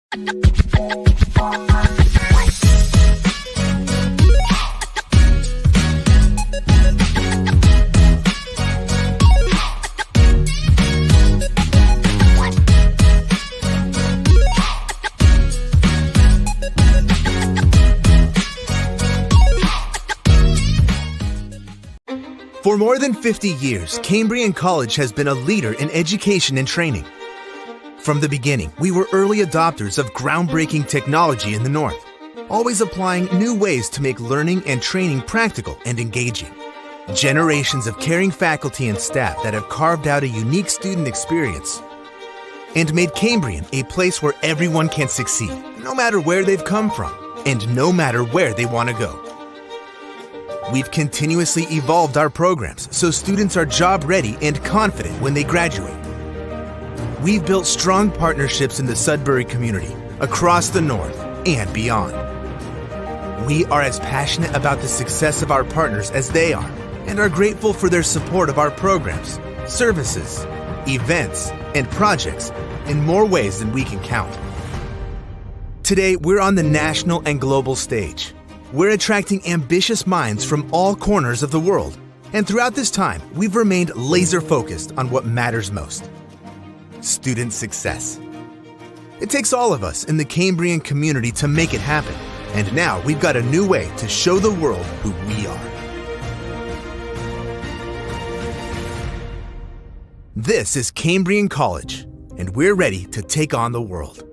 For more than 50 years, Cambrian College has been a leader in education and training. From the beginning, we were early adopters of groundbreaking technology in the North, always applying new ways to make learning and training practical and engaging. Generations of caring faculty and staff that have carved out a unique student experience and made Cambrian a place where everyone can succeed, no matter where they've come from and no matter where they want to go. We've continuously evolved our programs so students are job-ready and confident when they graduate. We've built strong partnerships in the Sudbury community, across the North, and beyond. We are as passionate about the success of our partners as they are, and are grateful for their support of our programs, services, events, and projects in more ways than we can count. Today, we're on the national and global stage. We're attracting ambitious minds from all corners of the world, and throughout this time, we've remained laser-focused on what matters most: student success. It takes all of us in the Cambrian community to make it happen, and now we've got a new way to show the world who we are. This is Cambrian College, and we're ready to take on the world.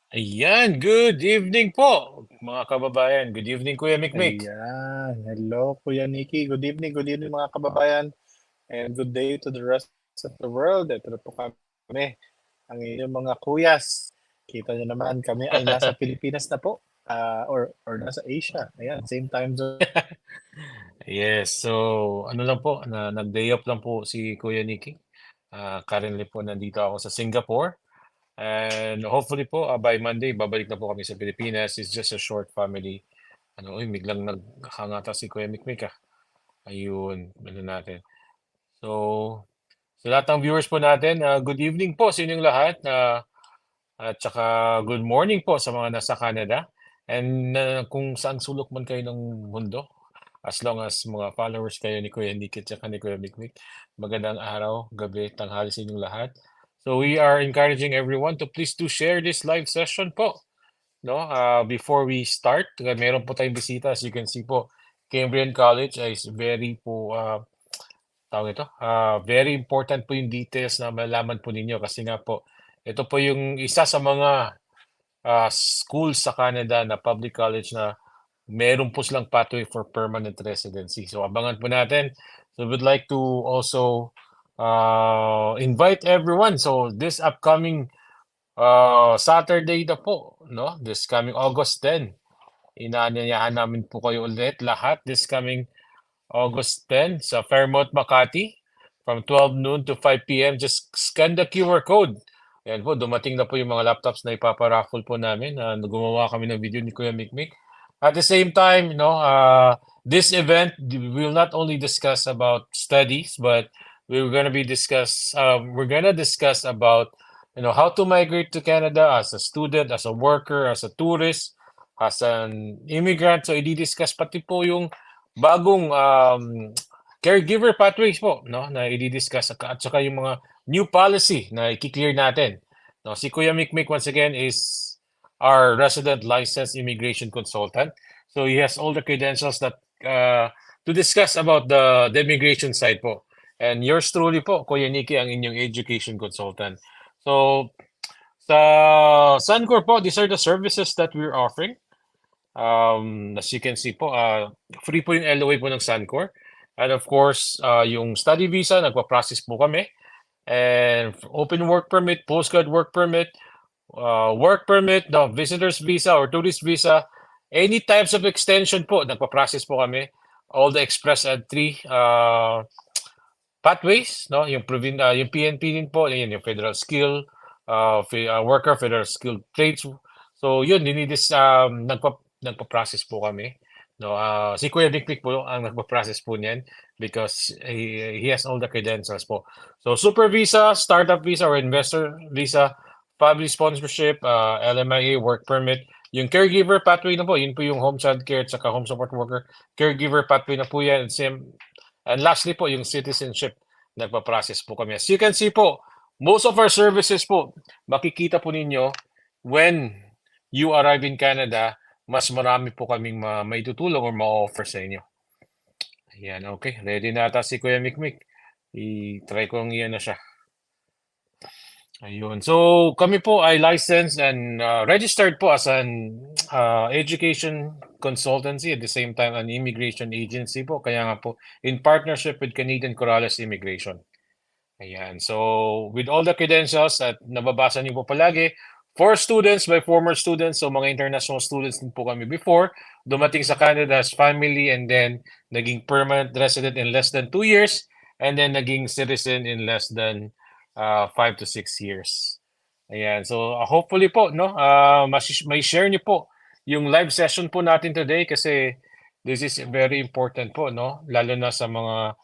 Ayan, good evening po mga kababayan. Good evening Kuya Mikmik. Ayan. Hello, Kuya Nikki. Good evening mga kababayan. And good day to the rest of the world. Ito na po kami, ang inyong mga Kuyas. Kita nyo naman, kami ay nasa Pilipinas na po. Or nasa Asia. Ayan, same time zone. Yes, so ano lang po, nag-day off lang po si Kuya Nikki. Currently po nandito ako sa Singapore. And hopefully po, by Monday, babalik na po kami sa Pilipinas. It's just a short family. Biglang naghangata si Kuya Mikmik. Ayun, ano natin. So, sa lahat ng viewers po natin, good evening po sa inyong lahat. At saka good morning po sa mga nasa Canada. And kung saan sulok man kayo ng mundo, as long as mga followers kayo ni Kuya Nikki at saka ni Kuya Mikmik, magandang araw, gabi, tanghali sa inyong lahat. So we are encouraging everyone to please do share this live session po. No? Before we start, meron po tayong bisita. As you can see po, Cambrian College is very po, very important po yung details na malaman po ninyo kasi nga po, ito po yung isa sa mga schools sa Canada na public college na meron po silang pathway for permanent residency. So abangan po natin. So we'd like to also invite everyone. So this upcoming Saturday na po, no? This coming August 10. Inaanyayahan namin po kayo ulit lahat this coming August 10 sa Fairmont, Makati from 12 noon to 5 p.m. Just scan the QR code. Ayan po, dumating na po yung mga laptops na ipaparaffle po namin. Gumawa kami ng video ni Kuya Mikmik. At the same time, this event, we will not only discuss about studies, but we're gonna discuss about how to migrate to Canada as a student, as a worker, as a tourist, as an immigrant. So i-discuss pati po yung bagong caregiver pathways po, no, na i-discuss at saka yung mga new policy na i-clear natin. No, si Kuya Mikmik once again is our resident licensed immigration consultant. So he has all the credentials that to discuss about the immigration side po. And yours truly po, Kuya Nikki, ang inyong education consultant. So, sa Sun-Cor po, these are the services that we're offering. As you can see po, free po yung LOA po ng Sun-Cor. And of course, yung study visa, nagpa-process po kami. And open work permit, postgrad work permit, the visitor's visa or tourist visa, any types of extension po, nagpa-process po kami. All the express entry pathways, no, yung PNP din po, yung federal skill worker, federal skilled trades. So yun, nagpa-process po kami. No, si Kuya Vic po ang nagpa-process po niyan because he has all the credentials po. So super visa, startup visa, or investor visa, family sponsorship, LMIA, work permit, yung caregiver pathway na po, yun po yung home child care at saka home support worker, caregiver pathway na po yan. And lastly po, yung citizenship, nagpa-process po kami. As you can see po, most of our services po, makikita po ninyo when you arrive in Canada, mas marami po kaming maitutulong or ma-offer sa inyo. Ayan, okay. Ready na ata si Kuya Mikmik. I-try ko ang iyan na siya. Ayun. So, kami po ay licensed and registered po as an education consultancy, at the same time an immigration agency po. Kaya nga po, in partnership with Canadian Corrales Immigration. Ayan. So, with all the credentials at nababasa niyo po palagi, for students by former students, so mga international students din po kami before, dumating sa Canada as family and then naging permanent resident in less than 2 years and then naging citizen in less than 5 to 6 years. Ayan. So, hopefully po, no, may share niyo po yung live session po natin today kasi this is very important po, no? Lalo na sa mga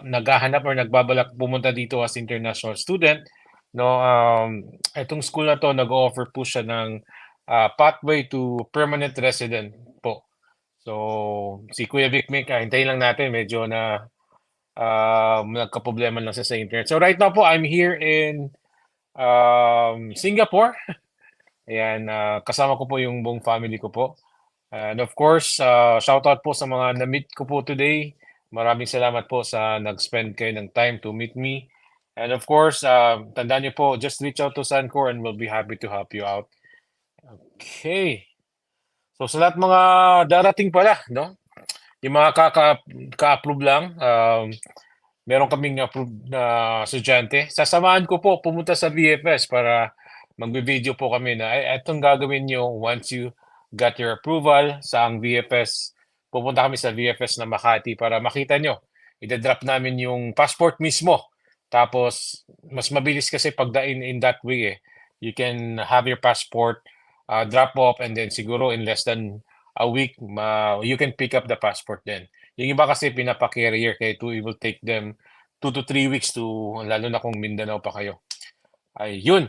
naghahanap or nagbabalak pumunta dito as international student, no? Itong school na to nag-offer po siya ng pathway to permanent resident po. So, si Kuya Vic Mick, hintayin lang natin, medyo na nagka-problema lang sa internet. So right now po, I'm here in Singapore. Ayan, kasama ko po yung buong family ko po. And of course, shout out po sa mga na-meet ko po today. Maraming salamat po sa nag-spend kayo ng time to meet me. And of course, tandaan niyo po, just reach out to Sun-Cor and we'll be happy to help you out. Okay. So sa lahat mga darating pala, no? Yung mga ka-approve lang, meron kaming approved na estudyante. Sasamahan ko po pumunta sa VFS para magbe-video po kami na itong gagawin nyo once you got your approval sa ang VFS. Pupunta kami sa VFS na Makati para makita nyo. Ida-drop namin yung passport mismo. Tapos, mas mabilis kasi pag in that way eh. You can have your passport drop off and then siguro in less than a week, you can pick up the passport then. Yung iba kasi pinapa-carrier kaya it will take them 2 to 3 weeks to, lalo na kung Mindanao pa kayo. Ayun.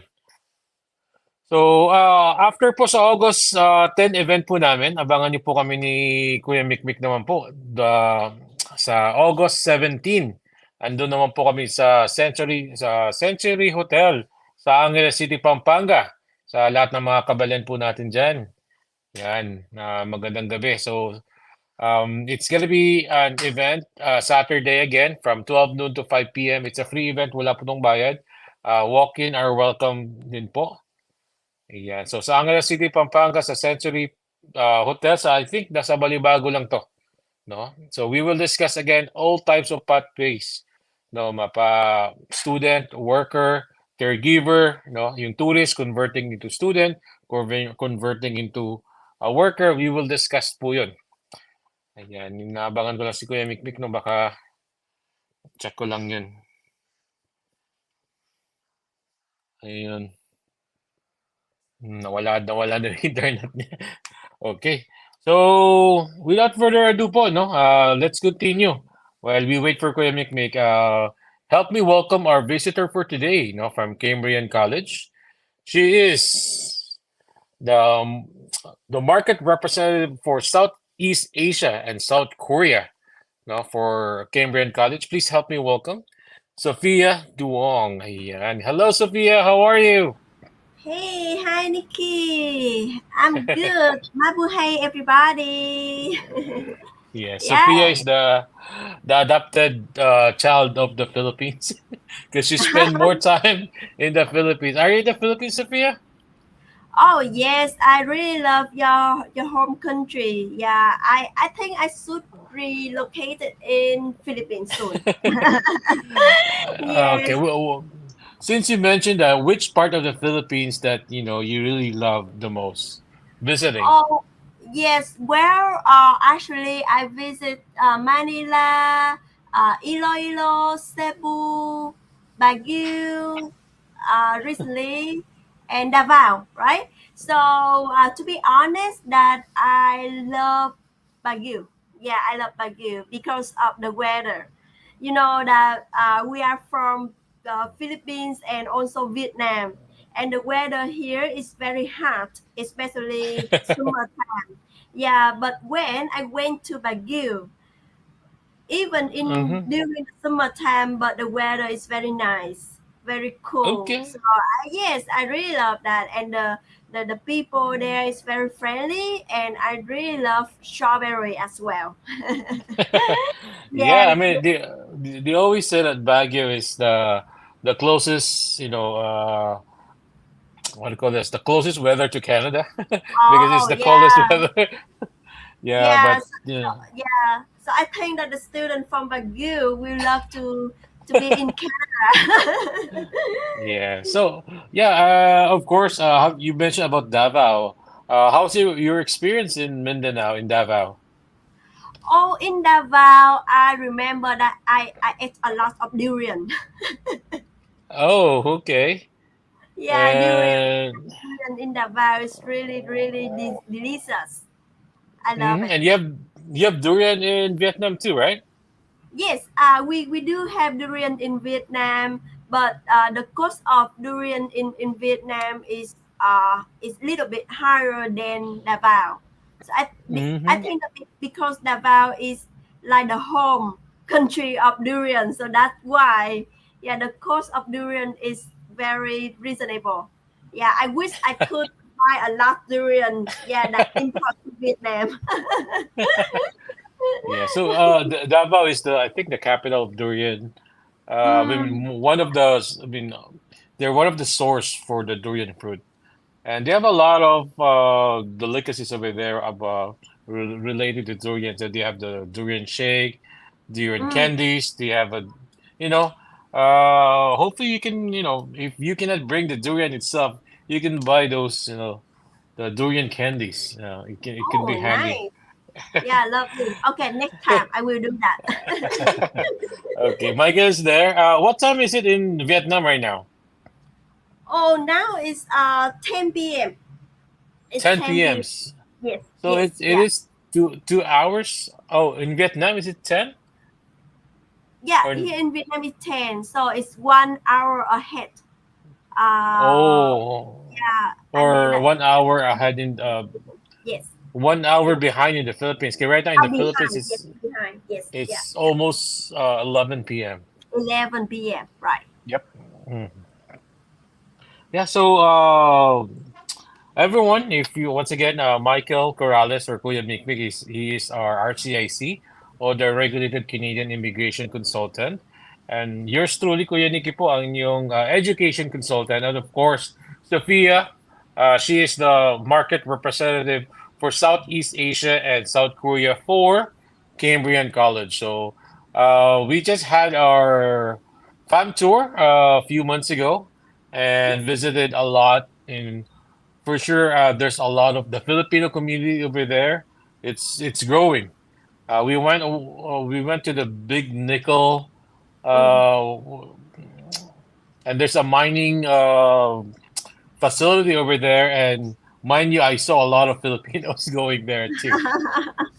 So, after po sa August 10 event po namin, abangan niyo po kami ni Kuya Mikmik naman po. Sa August 17, andun naman po kami sa Century Hotel sa Angeles City, Pampanga. Sa lahat ng mga kabalan po natin dyan. Yan, magandang gabi. So, it's gonna be an event Saturday again from 12 noon to 5 p.m. It's a free event, wala po nung bayad. Walk-in are welcome din po. Ayan. So sa Angeles City, Pampanga, sa Century Hotel, I think nasa Balibago lang to. No? So we will discuss again all types of pathways. No, mapa student, worker, caregiver, no, yung tourist converting into student, converting into a worker, we will discuss po 'yun. Ayan, yung naabangan ko lang si Kuya Mikmik, no, baka check ko lang 'yun. Ayun. Nawala na yung internet niya. Okay. So, without further ado po, no, let's continue. While we wait for Kuya Mikmik, help me welcome our visitor for today, no, from Cambrian College. She is the market representative for Southeast Asia and South Korea, no, for Cambrian College. Please help me welcome Sophia Doung. Ayan. Hello, Sophia. How are you? Hey, hi Nikki. I'm good. Mabuhay everybody. Yes, Sophia is the adopted child of the Philippines because she spent more time in the Philippines. Are you in the Philippines, Sophia? Oh yes, I really love your home country. Yeah, I think I should relocate in Philippines soon. Okay. Yes. Well, since you mentioned that, which part of the Philippines that you really love the most visiting? Oh yes. Well, actually, I visit Manila, Iloilo, Cebu, Baguio, recently, and Davao, right? So to be honest, that I love Baguio. Yeah, I love Baguio because of the weather. You know that we are from the Philippines and also Vietnam, and the weather here is very hot, especially summertime. Yeah, but when I went to Baguio, even in Mm-hmm. during the summertime, but the weather is very nice, very cool. Okay. So yes, I really love that, and the people there is very friendly, and I really love strawberry as well. Yeah, I Yes, mean they always say that Baguio is the closest, what do you call this? The closest weather to Canada because it's oh the coldest yeah, weather. Yeah, yeah, but so, yeah. So I think that the student from Baguio will love to be in Canada. yeah. So yeah, of course, you mentioned about Davao. How's your experience in Mindanao in Davao? Oh, in Davao, I remember that I ate a lot of durian. Oh, okay. Yeah, And durian in Davao is really, really delicious. I love it. and you have durian in Vietnam too, right? Yes, we do have durian in Vietnam, but the cost of durian in Vietnam is a little bit higher than Davao. So I Mm-hmm. think that because Davao is like the home country of durian, so that's why yeah the cost of durian is very reasonable. Yeah, I wish I could buy a lot durian. Yeah, that import to Vietnam. Yeah. So Davao is I think the capital of durian. I Mm, mean, one of the I mean, they're one of the source for the durian fruit. And they have a lot of delicacies over there about related to durian. So they have the durian shake, durian mm. candies. They have you know, hopefully you can, if you cannot bring the durian itself, you can buy those, the durian candies. It could Oh, be handy. nice. Yeah, lovely. Okay, next time I will do that. Okay, Michael is there. What time is it in Vietnam right now? Oh, now it's 10 p.m. It's 10 10 p.m. p.m. Yes, So yes, it yeah. is 2 hours. Oh, in Vietnam is it 10? Yeah, Or here in Vietnam it's 10, so it's 1 hour ahead. Uh oh, yeah, I mean or 1 hour ahead in yes. 1 hour behind in the Philippines. Okay, right now in the Philippines Behind, yes, behind. Yes, yeah. it's almost 11 p.m. 11 p.m. Right. Yep. Mm. Yeah, so everyone, if you once again, Michael Corrales or Kuya Mikmik he is our RCIC or the Regulated Canadian Immigration Consultant. And yours truly, Kuya Nikki po, ang inyong education consultant. And of course, Sophia, she is the market representative for Southeast Asia and South Korea for Cambrian College. So we just had our fam tour a few months ago and Yes. visited a lot in for sure, there's a lot of the Filipino community over there. It's growing. We went to the big nickel, Mm. uh, and there's a mining facility over there. And mind you, I saw a lot of Filipinos going there too.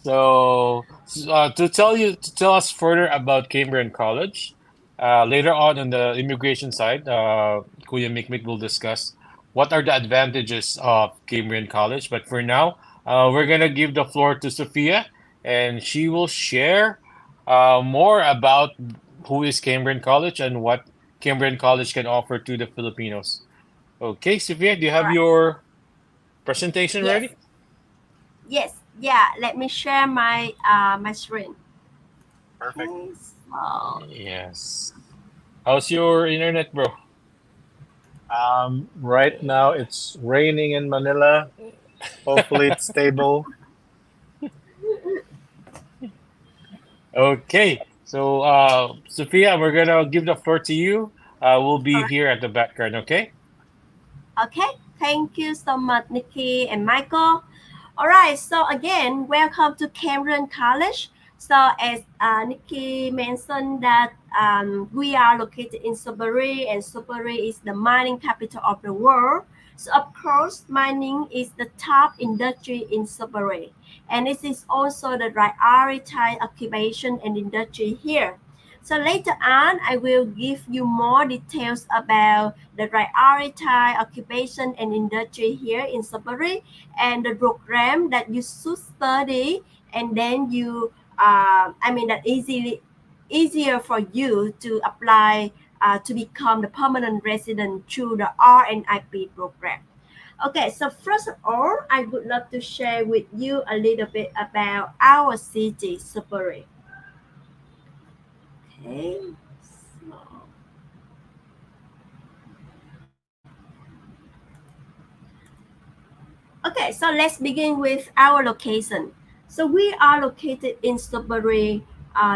So, to tell us further about Cambrian College, later on the immigration side, Kuya Mikmik will discuss what are the advantages of Cambrian College. But for now, we're gonna give the floor to Sophia, and she will share more about who is Cambrian College and what Cambrian College can offer to the Filipinos. Okay, Sophia, do you All have right. your presentation Yes. ready? Yes. Yeah. Let me share my screen. Perfect. Okay. So Yes. How's your internet, bro? Right now it's raining in Manila. Hopefully it's stable. Okay. So, Sophia, we're gonna give the floor to you. We'll all be right. here at the background, okay? Okay. Thank you so much, Nikki and Michael. All right. So again, welcome to Cambrian College. So as Nikki mentioned that we are located in Sudbury, and Sudbury is the mining capital of the world. So of course, mining is the top industry in Sudbury, and it is also the prioritized occupation and industry here. So later on, I will give you more details about the prioritized occupation and industry here in Sudbury and the program that you should study, and then that easier for you to apply to become the permanent resident through the RNIP program. Okay, so first of all, I would love to share with you a little bit about our city, Sudbury. Okay, so Okay, so let's begin with our location. So we are located in Sudbury,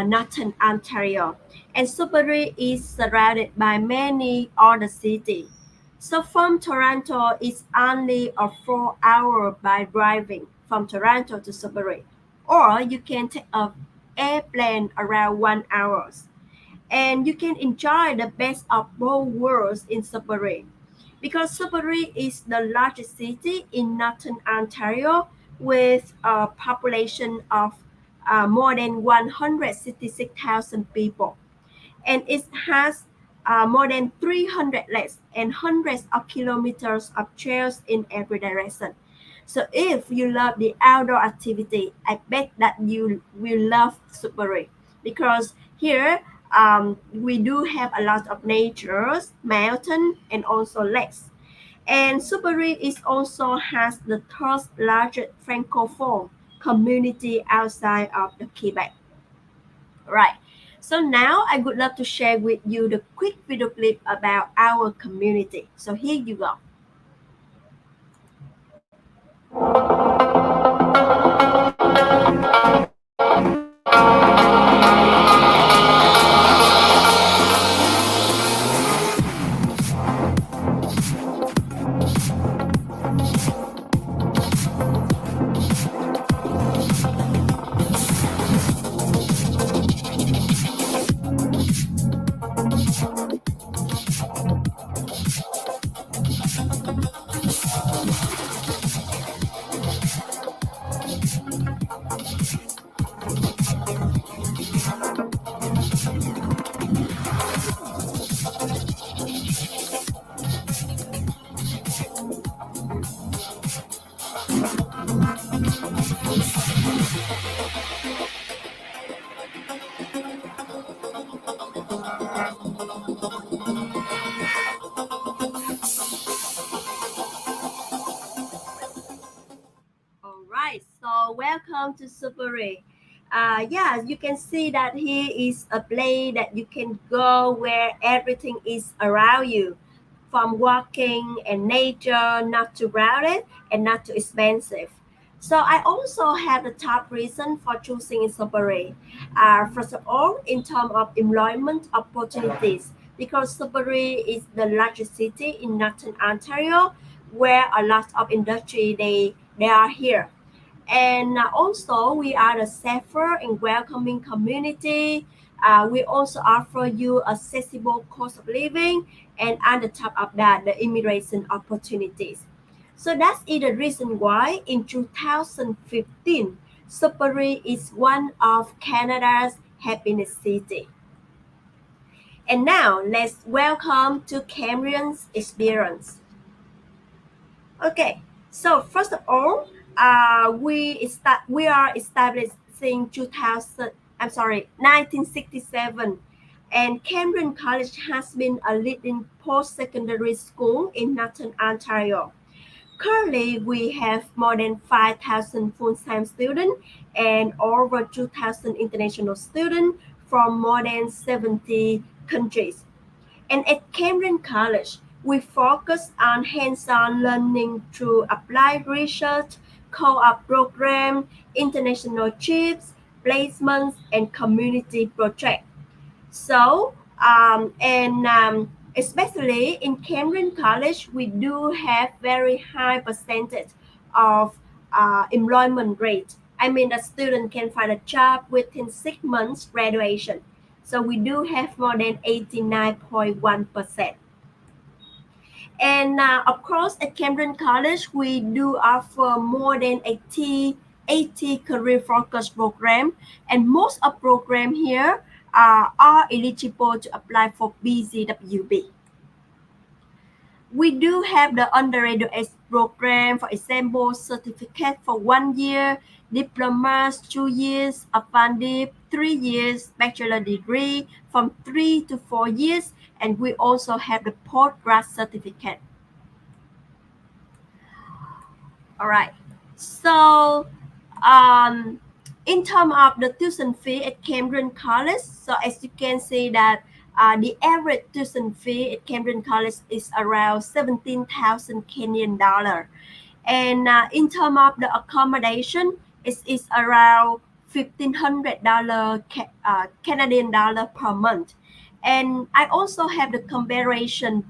Northern Ontario, and Sudbury is surrounded by many other cities. So from Toronto, it's only a 4 hour by driving from Toronto to Sudbury, or you can take a airplane around 1 hour, and you can enjoy the best of both worlds in Sudbury. Because Sudbury is the largest city in Northern Ontario with a population of more than 166,000 people, and it has more than 300 lakes and hundreds of kilometers of trails in every direction. So if you love the outdoor activity, I bet that you will love Sudbury because here we do have a lot of nature, mountain, and also lakes. And Sudbury is also has the third largest francophone community outside of the Quebec. Right. So now I would love to share with you the quick video clip about our community. So here you go. All right, so welcome to Sudbury. Yeah, you can see that here is a place that you can go where everything is around you, from walking and nature, not too crowded and not too expensive. So I also have the top reason for choosing in Sudbury. First of all, in terms of employment opportunities, because Sudbury is the largest city in Northern Ontario, where a lot of industry they are here. And also, we are a safer and welcoming community. We also offer you accessible cost of living, and on the top of that, the immigration opportunities. So that's the reason why in 2015, Sudbury is one of Canada's happiness city. And now let's welcome to Cambrian's experience. Okay, so first of all, we are established since 2000. I'm sorry, 1967, and Cambrian College has been a leading post-secondary school in Northern Ontario. Currently, we have more than 5,000 full-time students and over 2,000 international students from more than 70 countries. And at Cambrian College, we focus on hands-on learning through applied research, co-op program, international trips, placements, and community projects. So, especially in Cambrian College, we do have very high percentage of employment rate. I mean, a student can find a job within 6 months graduation. So we do have more than 89.1%. And of course, at Cambrian College, we do offer more than 80 career-focused program, and most of program here are eligible to apply for BCWB. We do have the undergraduate program, for example, certificate for 1 year, diplomas 2 years, advanced 3 years, bachelor degree from 3 to 4 years, and we also have the postgrad certificate. All right. So, um, in terms of the tuition fee at Cambrian College, so as you can see that the average tuition fee at Cambrian College is around 17,000 Kenyan dollar, and in terms of the accommodation, it is around $1,500 Canadian dollar per month. And I also have the comparison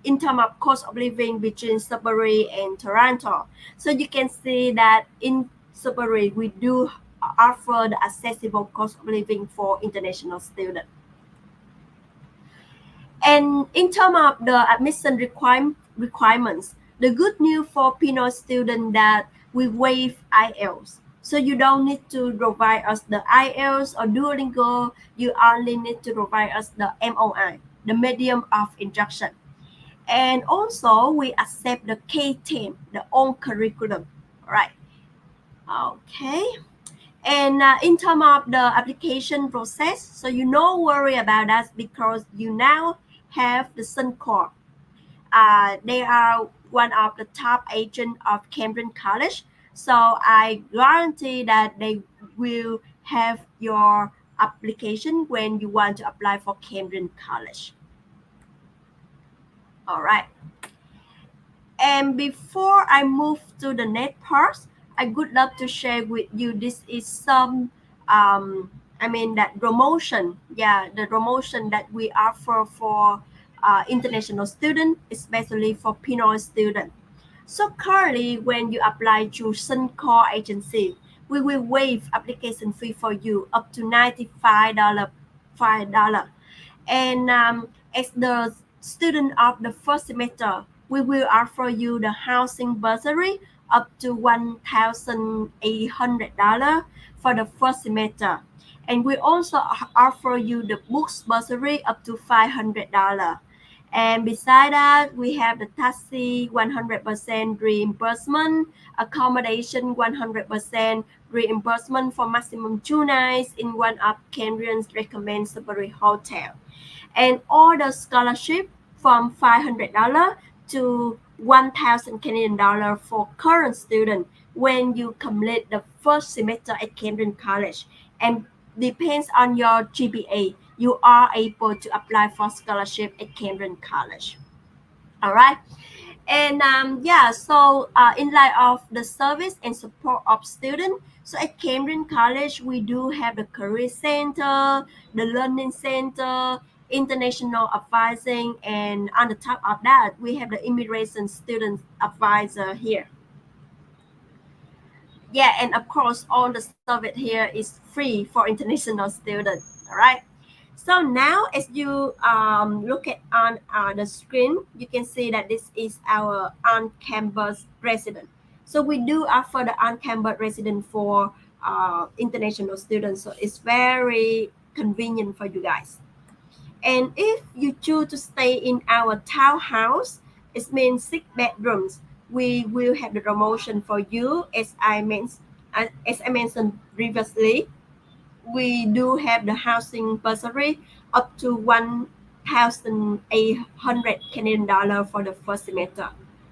in terms of cost of living between Sudbury and Toronto. So you can see that in Sudbury, we do offer the accessible cost of living for international students. And in terms of the admission requirements, the good news for Pinoy students that we waive IELTS. So you don't need to provide us the IELTS or Duolingo. You only need to provide us the MOI, the medium of instruction. And also we accept the K-10, the own curriculum. All right. Okay. And in terms of the application process, so you no worry about that because you now have the Sun-Cor. They are one of the top agents of Cambrian College. So I guarantee that they will have your application when you want to apply for Cambrian College. All right. And before I move to the next part, I would love to share with you. This is some, that promotion. Yeah, the promotion that we offer for international students, especially for Pinoy students. So currently, when you apply to Sun-Cor agency, we will waive application fee for you up to $95. And as the student of the first semester, we will offer you the housing bursary up to $1,800 for the first semester. And we also offer you the books bursary up to $500. And beside that, we have the taxi 100% reimbursement, accommodation 100% reimbursement for maximum 2 nights in one of Cambrian's recommended Sudbury hotel, and all the scholarship from $500 to 1,000 Canadian dollar for current student when you complete the first semester at Cambrian College. And depends on your GPA, you are able to apply for scholarship at Cambrian College. All right. And so in light of the service and support of students, so at Cambrian College, we do have the Career Center, the Learning Center, International Advising, and on the top of that, we have the Immigration Student Advisor here. Yeah, and of course, all the service here is free for international students. All right. So now, as you look at on the screen, you can see that this is our on-campus resident. So we do offer the on-campus resident for international students. So it's very convenient for you guys. And if you choose to stay in our townhouse, it means 6 bedrooms. We will have the promotion for you, as I mentioned previously. We do have the housing bursary up to 1,800 Canadian dollar for the first semester.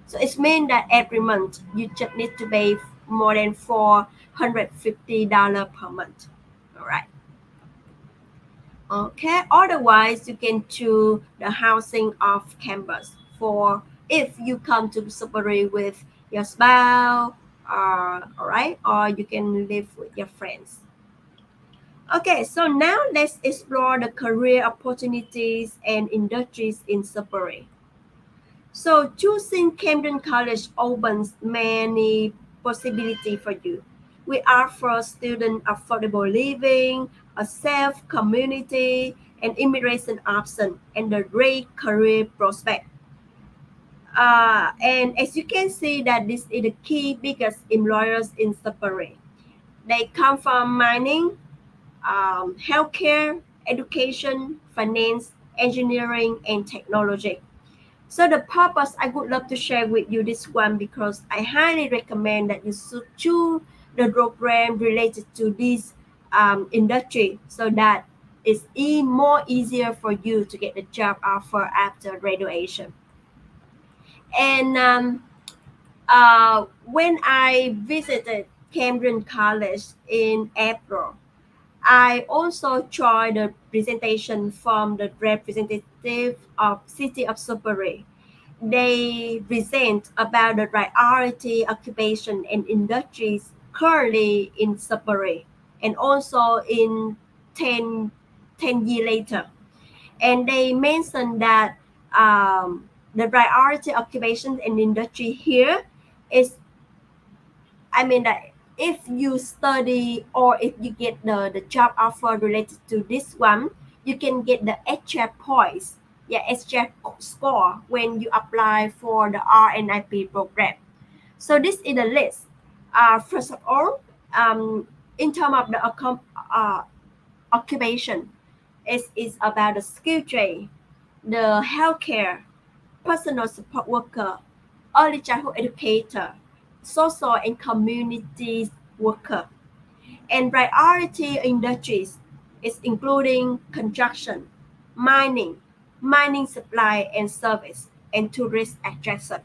So it means that every month you just need to pay more than $450 per month. All right. Okay. Otherwise, you can choose the housing off campus for if you come to Sudbury with your spouse, all right, or you can live with your friends. Okay, so now let's explore the career opportunities and industries in Sudbury. So choosing Cambrian College opens many possibilities for you. We offer student affordable living, a safe community, and immigration option, and a great career prospect. And as you can see that this is the key biggest employers in Sudbury. They come from mining, healthcare, education, finance, engineering, and technology. So the purpose I would love to share with you this one because I highly recommend that you should choose the program related to this industry so that it's more easier for you to get the job offer after graduation. And when I visited Cambrian College in April, I also joined the presentation from the representative of City of Sudbury. They present about the priority occupation and industries currently in Sudbury and also in 10, 10 years later. And they mentioned that the priority occupation and industry here is, I mean that if you study or if you get the job offer related to this one, you can get the extra points, yeah, extra score when you apply for the RNIP program. So this is the list. First of all, in terms of the occupation, is about the skill trade, the healthcare, personal support worker, early childhood educator, social and community worker, and priority industries is including construction, mining, mining supply and service, and tourist attraction.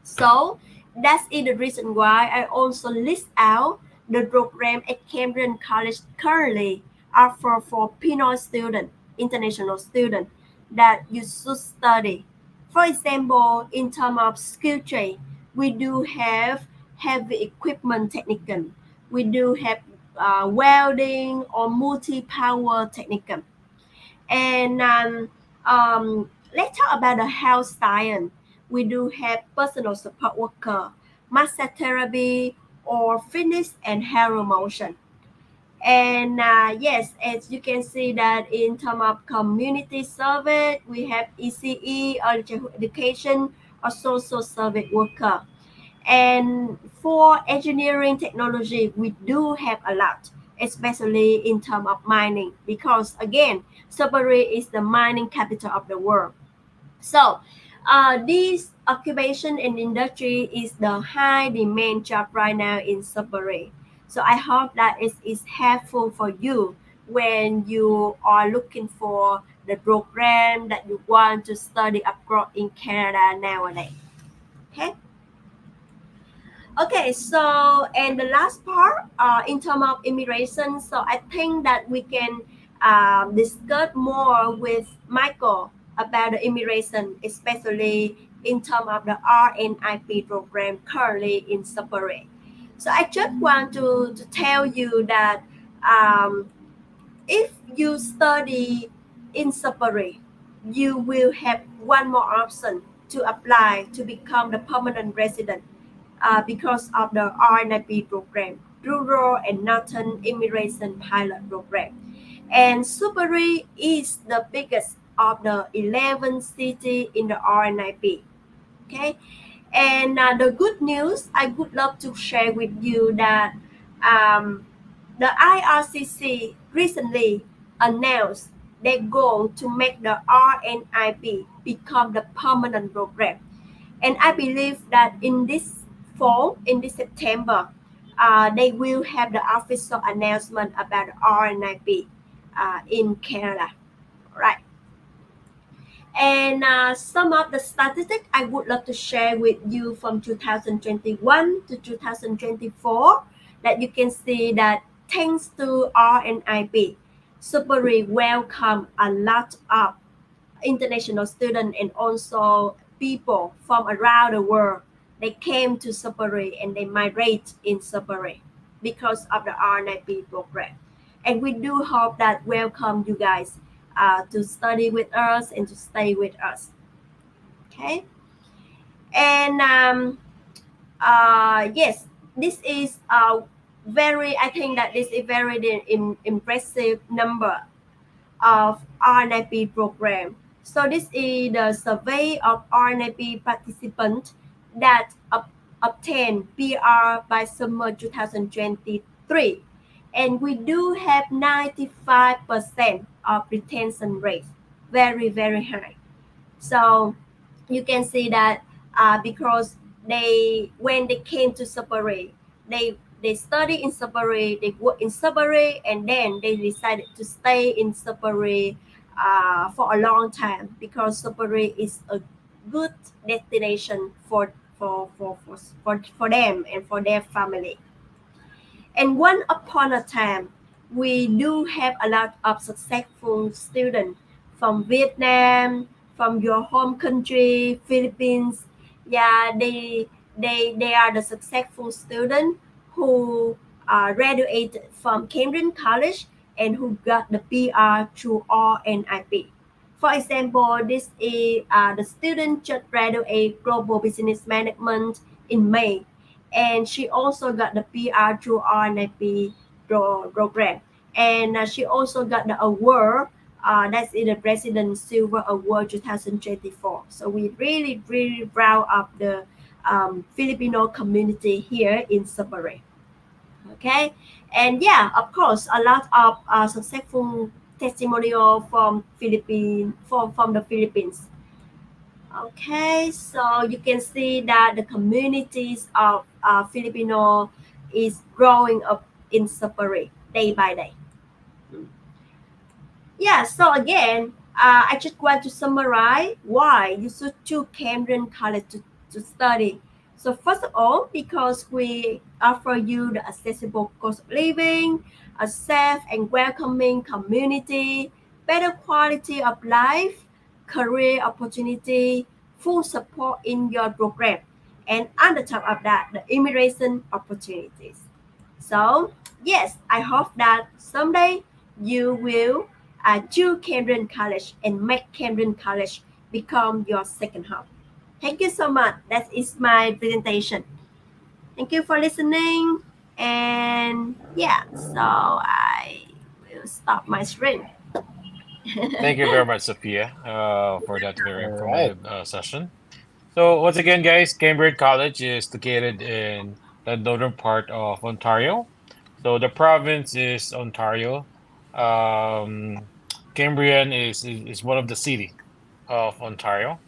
So that's the reason why I also list out the program at Cambrian College currently offer for Pinoy student, international student that you should study. For example, in terms of skill trade, we do have heavy equipment technician. We do have welding or multi-power technician. And let's talk about the health science. We do have personal support worker, massage therapy, or fitness and hair motion. And yes, as you can see that in terms of community service, we have ECE, early childhood education, or social service worker. And for engineering technology, we do have a lot, especially in terms of mining, because again, Sudbury is the mining capital of the world. So, this occupation and industry is the high demand job right now in Sudbury. So I hope that it is helpful for you when you are looking for the program that you want to study abroad in Canada nowadays. Okay. Okay, so and the last part, in terms of immigration, so I think that we can discuss more with Michael about the immigration, especially in terms of the RNIP program currently in Sudbury. So I just want to tell you that um, if you study in Sudbury, you will have one more option to apply to become the permanent resident because of the RNIP program, Rural and Northern Immigration Pilot Program. And Sudbury is the biggest of the 11 cities in the RNIP. Okay, and the good news I would love to share with you that um, the IRCC recently announced their goal to make the RNIP become the permanent program. And I believe that in this fall, in this September, they will have the official announcement about the RNIP in Canada. Right. And some of the statistics I would love to share with you from 2021 to 2024 that you can see that thanks to RNIP, Sudbury welcome a lot of international students and also people from around the world. They came to Sudbury and they migrate in Sudbury because of the RNIP program. And we do hope that welcome you guys to study with us and to stay with us. Okay. And yes, this is I think that this is very impressive number of RNIP program. So this is the survey of RNAP participants that obtained PR by summer 2023. And we do have 95% of retention rate. Very, very high. So you can see that because when they came to Sudbury, they study in Sudbury, they work in Sudbury, and then they decided to stay in Sudbury for a long time because Sudbury is a good destination for them and for their family. And one upon a time, we do have a lot of successful students from Vietnam, from your home country, Philippines. Yeah, they are the successful students who graduated from Cambrian College and who got the PR through RNIP. For example, this is the student just graduated Global Business Management in May, and she also got the PR through RNIP program, and she also got the award. That's in the President Silver Award 2024. So we really, really proud of the Filipino community here in Sudbury. Okay, and yeah, of course, a lot of successful testimonial from the Philippines. Okay, so you can see that the communities of Filipino is growing up in Sudbury day by day. Yeah, so again, I just want to summarize why you should choose Cambrian College to study. So first of all, because we offer you the accessible cost of living, a safe and welcoming community, better quality of life, career opportunity, full support in your program, and on the top of that, the immigration opportunities. So yes, I hope that someday you will choose Cambrian College and make Cambrian College become your second home. Thank you so much. That is my presentation. Thank you for listening. And yeah, so I will stop my screen. Thank you very much, Sophia, for that very All right. informative session. So once again, guys, Cambridge College is located in the northern part of Ontario. So the province is Ontario. Um, Cambrian is one of the city of Ontario.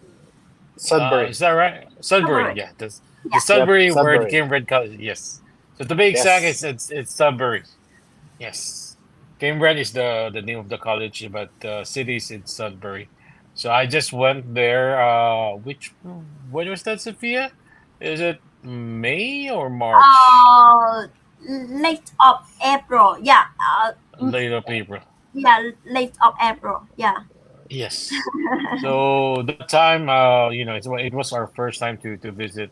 Sudbury. Is that right? Sudbury, Alright. yeah. The Yeah. Yep, Sudbury where the Sudbury. Cambridge College, yes. So to be exact, Yes. it's Sudbury. Yes. Cambridge is the name of the college, but the city is in Sudbury. So I just went there. When was that, Sophia? Is it May or March? Uh, late of April. Yeah. Late of April. Yeah, late of April. Yeah. Yes. So that time, it was our first time to visit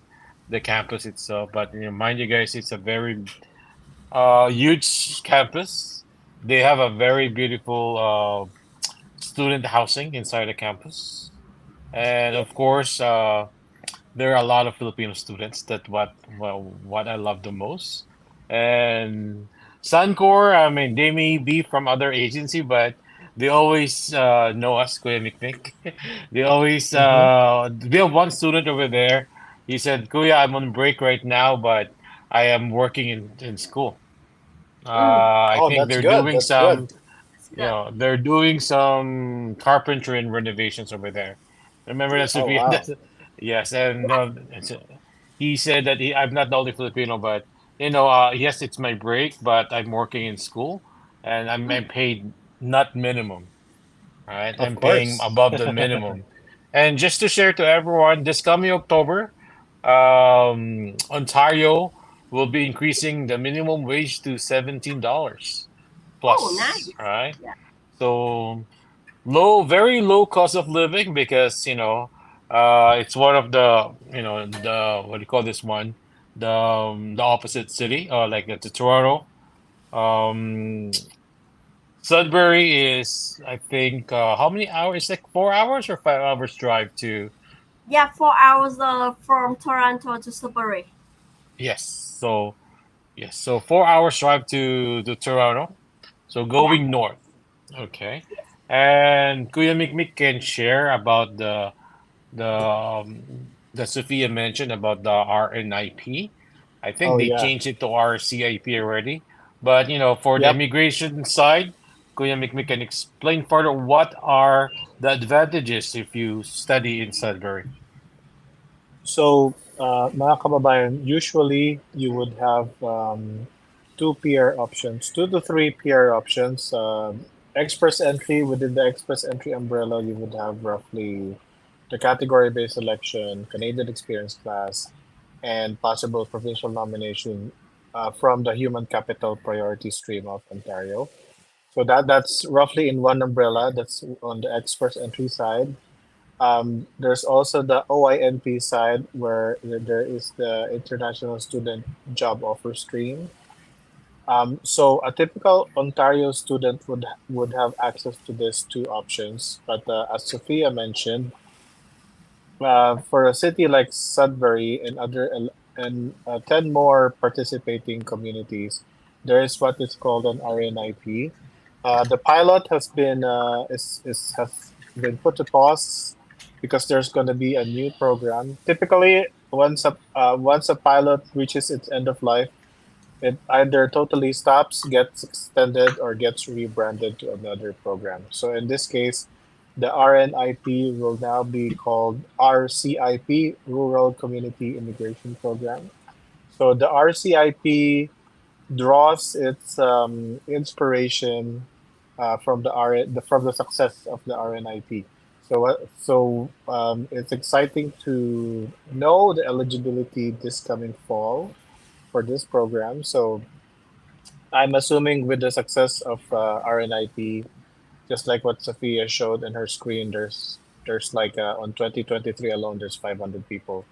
the campus itself. But mind you guys, it's a very huge campus. They have a very beautiful student housing inside the campus, and of course, there are a lot of Filipino students. That what I love the most. And Sun-Cor, I mean, they may be from other agency, but they always know us, Kuya Mikmik. They always Mm-hmm. we have one student over there. He said, "Kuya, I'm on break right now, but I am working in school." Mm, I Oh, think that's good. That's good. that's good. they're doing some carpentry and renovations over there. Remember that, Yeah. Oh, Sophia? wow. That's, yes, and he said that I'm not the only Filipino, but yes, it's my break, but I'm working in school, and I'm paid not minimum, right? Of I'm paying course. above the minimum. And just to share to everyone, this coming October, Ontario will be increasing the minimum wage to $17 Oh, plus, nice. right? Yeah. So very low cost of living because it's one of the what do you call this one, the opposite city, like it's Toronto. Um, Sudbury is, I think, how many hours? Like 4 hours or 5 hours drive to. Yeah, 4 hours from Toronto to Sudbury. Yes, so yes, so 4 hours drive to Toronto. So Yeah. going north, okay. And Kuya Mikmik can share about the Sophia mentioned about the RNIP. I think Oh they yeah. changed it to RCIP already. But for the Yep. immigration side, Kuya Mikmik can explain further what are the advantages if you study in Sudbury. So, mga kababayan, usually you would have two peer options, two to three peer options. Express entry, within the express entry umbrella, you would have roughly the category-based selection, Canadian experience class, and possible provincial nomination from the human capital priority stream of Ontario. So that's roughly in one umbrella. That's on the express entry side. There's also the OINP side where there is the International Student Job Offer Stream. So a typical Ontario student would have access to these two options, but as Sophia mentioned, for a city like Sudbury and 10 more participating communities, there is what is called an RNIP. The pilot has been put to pause because there's going to be a new program. Typically, once a pilot reaches its end of life, it either totally stops, gets extended, or gets rebranded to another program. So in this case, the RNIP will now be called RCIP, Rural Community Immigration Program. So the RCIP draws its inspiration from the success of the RNIP. So it's exciting to know the eligibility this coming fall for this program. So I'm assuming with the success of RNIP, just like what Sophia showed in her screen, there's like on 2023 alone, there's 500 people,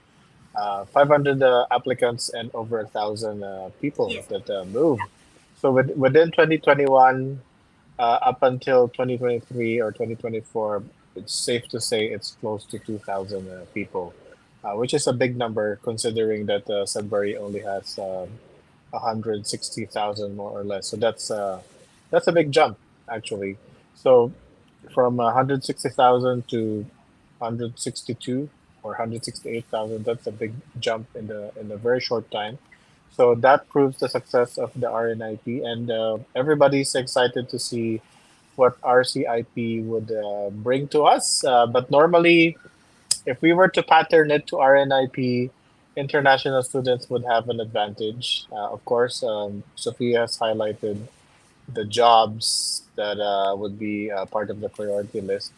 500 applicants, and over 1,000 people Yes. that move. So within 2021 up until 2023 or 2024, it's safe to say it's close to 2,000 people, which is a big number considering that Sudbury only has 160,000 more or less. So that's a big jump actually. So from 160,000 to 162 or 168,000, that's a big jump in a very short time. So that proves the success of the RNIP, and everybody's excited to see what RCIP would bring to us. But normally, if we were to pattern it to RNIP, international students would have an advantage. Of course, Sophia has highlighted the jobs that would be part of the priority list.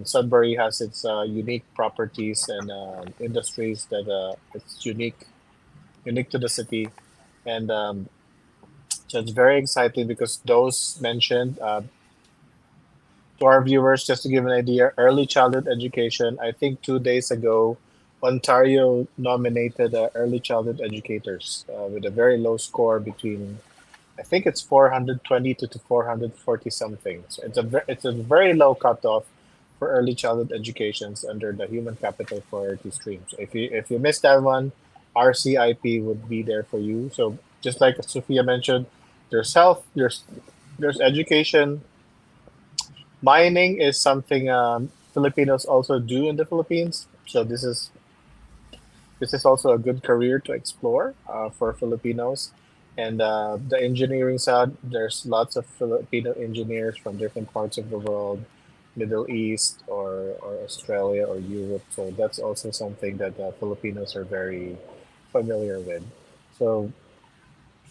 Sudbury has its unique properties and industries that it's unique to the city, and so it's very exciting because those mentioned to our viewers, just to give an idea, early childhood education. I think 2 days ago, Ontario nominated early childhood educators with a very low score between, I think it's 420 to 440 something. So it's a very low cutoff for early childhood educations under the human capital priority stream. So if you missed that one, RCIP would be there for you. So just like Sophia mentioned, there's health, there's education. Mining is something Filipinos also do in the Philippines. So this is also a good career to explore for Filipinos. And the engineering side, there's lots of Filipino engineers from different parts of the world, Middle East or Australia or Europe. So that's also something that Filipinos are very familiar with. So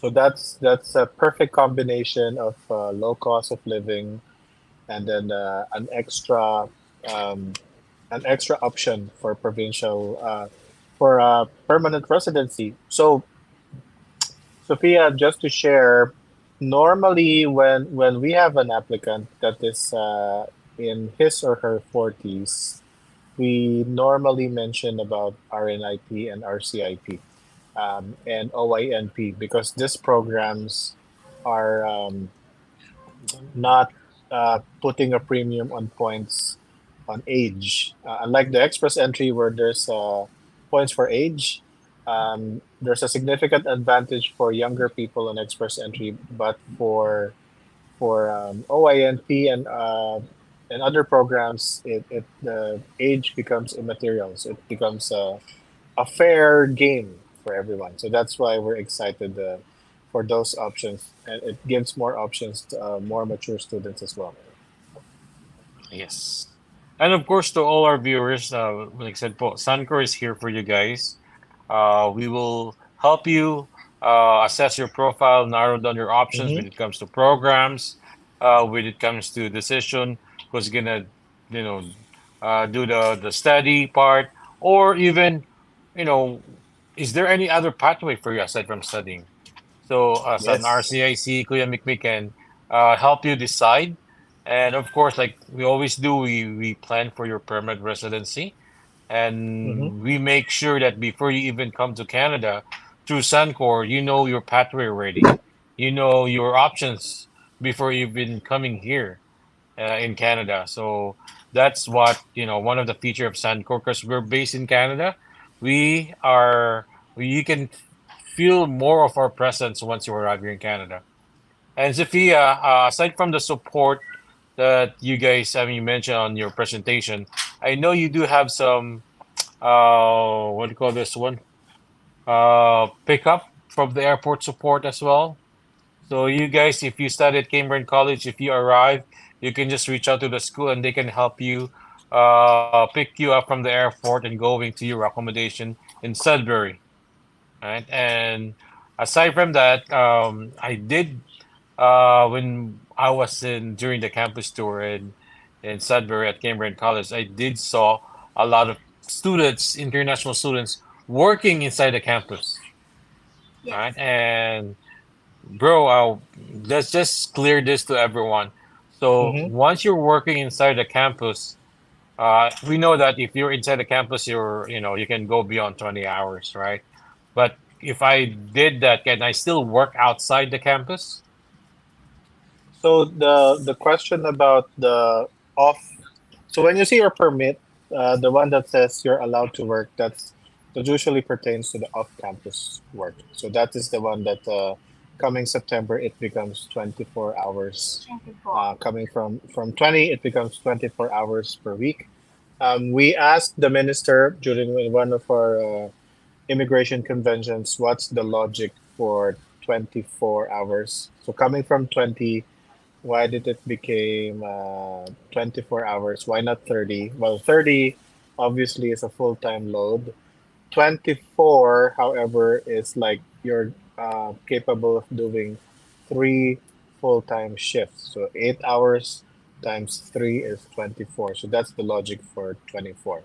that's a perfect combination of low cost of living, and then um, an extra option for provincial for permanent residency. So Sophia, just to share, normally when we have an applicant that is in his or her 40s, we normally mention about RNIP and RCIP and OINP because these programs are not putting a premium on points on age. Unlike the express entry where there's points for age, there's a significant advantage for younger people in express entry, but for for OINT and other programs, the age becomes immaterial. So it becomes a fair game for everyone. So that's why we're excited for those options, and it gives more options to more mature students as well. Yes. And of course, to all our viewers, like I said po, Sun-Cor is here for you guys. We will help you assess your profile, narrow down your options Mm-hmm. when it comes to programs, when it comes to decision, who's gonna, you know, do the study part, or even, you know, is there any other pathway for you aside from studying? So as an Yes. RCIC, Kuya Mikmik can help you decide. And of course, like we always do, we plan for your permanent residency, Mm-hmm. and we make sure that before you even come to Canada through Sun-Cor, you know your pathway already. You know your options before even coming here in Canada. So that's what, one of the feature of Sun-Cor, because we're based in Canada. We are, you can feel more of our presence once you arrive here in Canada. And Sophia, aside from the support that you guys, I mean, you mentioned on your presentation, I know you do have some, what do you call this one? Pickup from the airport support as well. So you guys, if you study at Cambrian College, if you arrive, you can just reach out to the school and they can help you pick you up from the airport and going to your accommodation in Sudbury. Right? And aside from that, I did when I was in during the campus tour in Sudbury at Cambrian College, I did saw a lot of students, international students, working inside the campus. Right? Yes. And bro, let's just clear this to everyone. So Mm-hmm. once you're working inside the campus, we know that if you're inside the campus, you can go beyond 20 hours, right? But if I did that, can I still work outside the campus? So the question about the off. So when you see your permit, the one that says you're allowed to work, that usually pertains to the off-campus work. So that is the one that coming September it becomes 24 hours. 24. Coming from 20, it becomes 24 hours per week. We asked the minister during one of our immigration conventions, what's the logic for 24 hours? So coming from 20, why did it became 24 hours? Why not 30? Well, 30 obviously is a full-time load. 24, however, is like you're capable of doing three full-time shifts. So 8 hours times three is 24. So that's the logic for 24.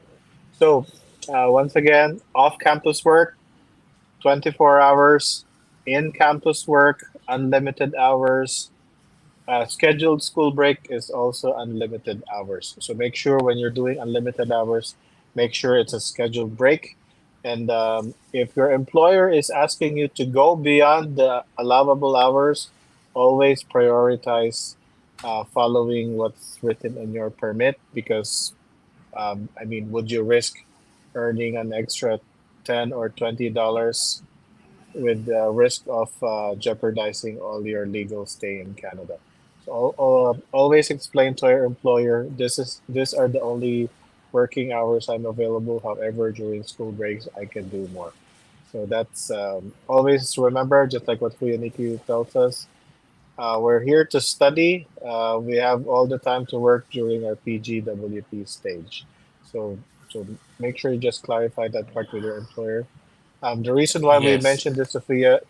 So once again, off-campus work, 24 hours. In-campus work, unlimited hours. Scheduled school break is also unlimited hours. So make sure when you're doing unlimited hours, make sure it's a scheduled break. And if your employer is asking you to go beyond the allowable hours, always prioritize following what's written in your permit because, I mean, would you risk earning an extra $10 or $20 with the risk of jeopardizing all your legal stay in Canada? So always explain to your employer these are the only working hours I'm available. However, during school breaks, I can do more. So that's always remember, just like what Kuyaniki tells us, we're here to study. We have all the time to work during our PGWP stage. So so make sure you just clarify that part with your employer. The reason why we Yes. mentioned this, Sophia,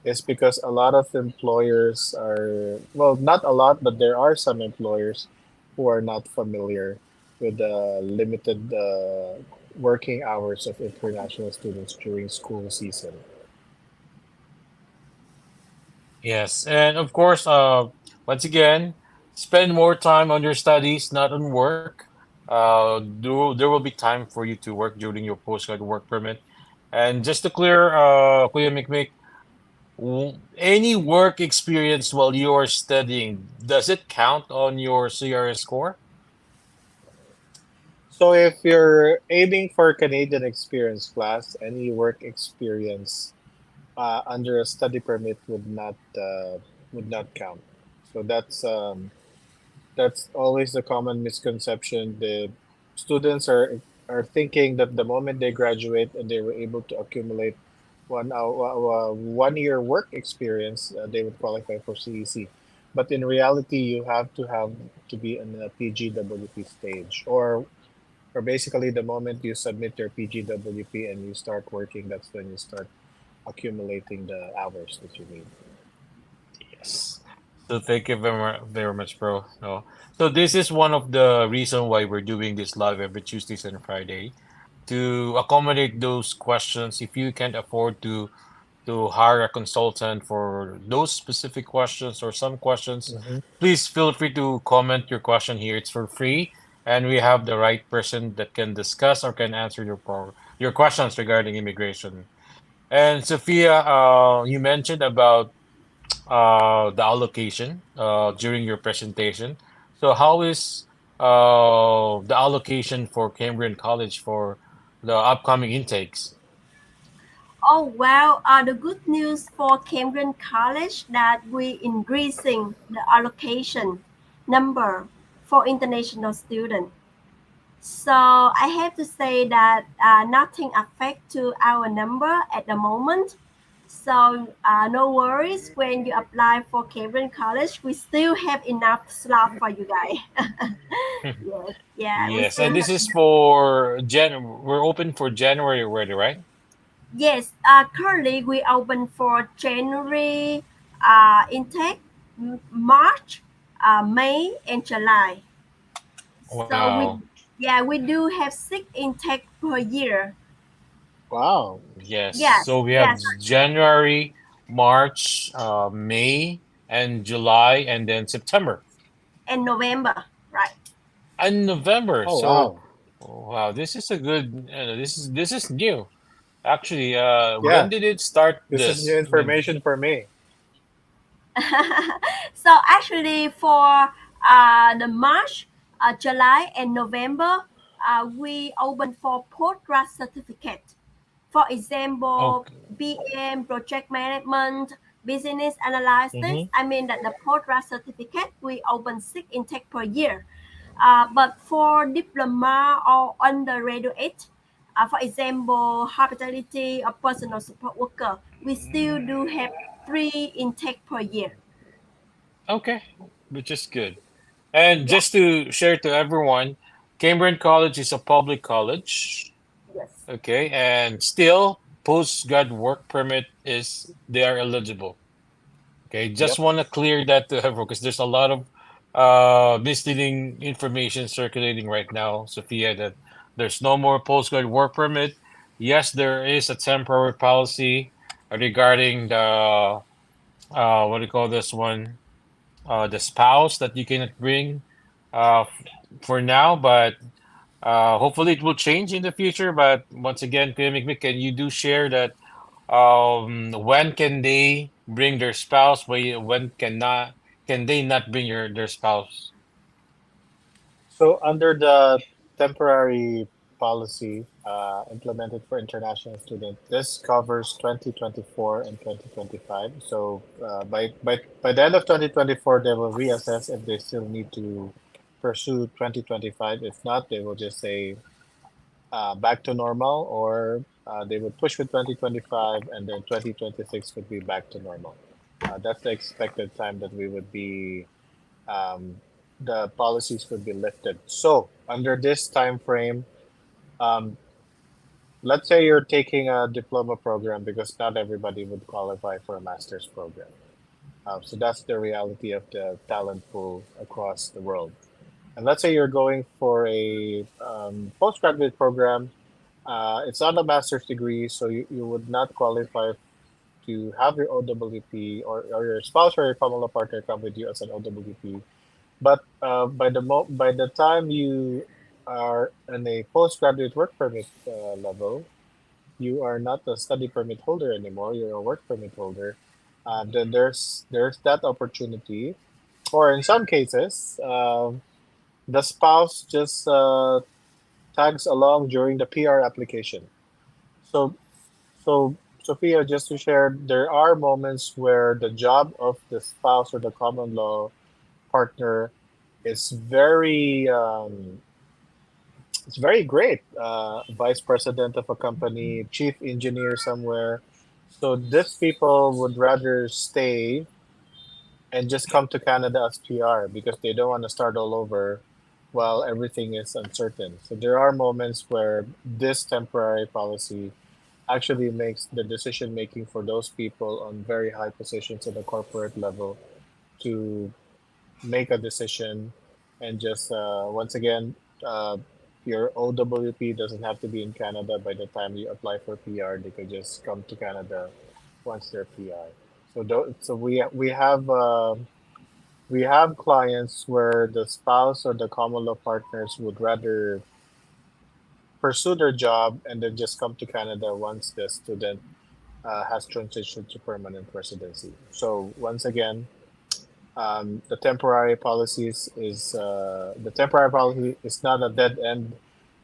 is because a lot of employers are, well, not a lot, but there are some employers who are not familiar with the limited working hours of international students during school season. Yes. And of course, once again, spend more time on your studies, not on work. There will be time for you to work during your postgrad work permit. And just to clear, Kuya Mikmik, any work experience while you are studying, does it count on your CRS score? So if you're aiming for Canadian experience class, any work experience under a study permit would not count. So that's always the common misconception. The students are thinking that the moment they graduate and they were able to accumulate 1 year work experience, they would qualify for CEC. But in reality, you have to be in a PGWP stage, or basically the moment you submit your PGWP and you start working, that's when you start accumulating the hours that you need. Yes. So thank you very much, bro. No. So this is one of the reason why we're doing this live every Tuesdays and Friday to accommodate those questions. If you can't afford to hire a consultant for those specific questions or some questions, Mm-hmm. please feel free to comment your question here. It's for free, and we have the right person that can discuss or can answer your questions regarding immigration. And Sophia, you mentioned about the allocation during your presentation. So how is the allocation for Cambrian College for the upcoming intakes? Oh well, the good news for Cambrian College that we increasing the allocation number for international students. So I have to say that nothing affect to our number at the moment. So no worries when you apply for Cambrian College. We still have enough slot for you guys. Yes, yeah, we Yes, still and this have. is for we're open for January already, right? Yes, currently we open for January intake, March, May, and July. So Wow. yeah, we do have 6 intake per year. Wow. Yes. Yes, So we have yes, January, March, May, and July, and then September and November, right? and November. Oh, So, wow. wow, this is a good. This is new. Actually, when Yeah, did it start? this is new This information for me. So actually, for the March, July, and November, we open for postgrad certificate. For example, Okay. BM, project management, business analysis. Mm-hmm. I mean that the postgrad certificate we open 6 intake per year. But for diploma or undergraduate, for example, hospitality or personal support worker, we still do have 3 intake per year. Okay, which is good. And Yeah. just to share to everyone, Cambrian College is a public college. Yes. Okay, and still postgrad work permit is they are eligible. Okay, just Yep. want to clear that to everyone because there's a lot of misleading information circulating right now, Sophia, that there's no more postgrad work permit. Yes, there is a temporary policy regarding the what do you call this one? The spouse that you cannot bring for now, but hopefully it will change in the future. But once again, Kuya Mikmik, can you do share that when can they bring their spouse? When can they not bring their spouse? So under the temporary policy implemented for international students, this covers 2024 and 2025. So by the end of 2024, they will reassess if they still need to pursue 2025. If not, they will just say back to normal, or they would push with 2025, and then 2026 would be back to normal. That's the expected time that we would be um, the policies would be lifted. So under this time frame, um, let's say you're taking a diploma program, because not everybody would qualify for a master's program. So that's the reality of the talent pool across the world. And let's say you're going for a postgraduate program. It's not a master's degree, so you would not qualify to have your OWP, or your spouse or your common law partner come with you as an OWP. But by the time you are in a postgraduate work permit level, you are not a study permit holder anymore. You're a work permit holder. Then there's that opportunity, or in some cases, the spouse just tags along during the PR application. So so Sophia, just to share, there are moments where the job of the spouse or the common law partner is it's very great. Vice president of a company, chief engineer somewhere. So these people would rather stay and just come to Canada as PR because they don't want to start all over while everything is uncertain. So there are moments where this temporary policy actually makes the decision making for those people on very high positions at the corporate level to make a decision and just once again, uh, your OWP doesn't have to be in Canada by the time you apply for PR. They could just come to Canada once they're PR. So, so we have clients where the spouse or the common law partners would rather pursue their job and then just come to Canada once the student has transitioned to permanent residency. So once again, the temporary policy is not a dead end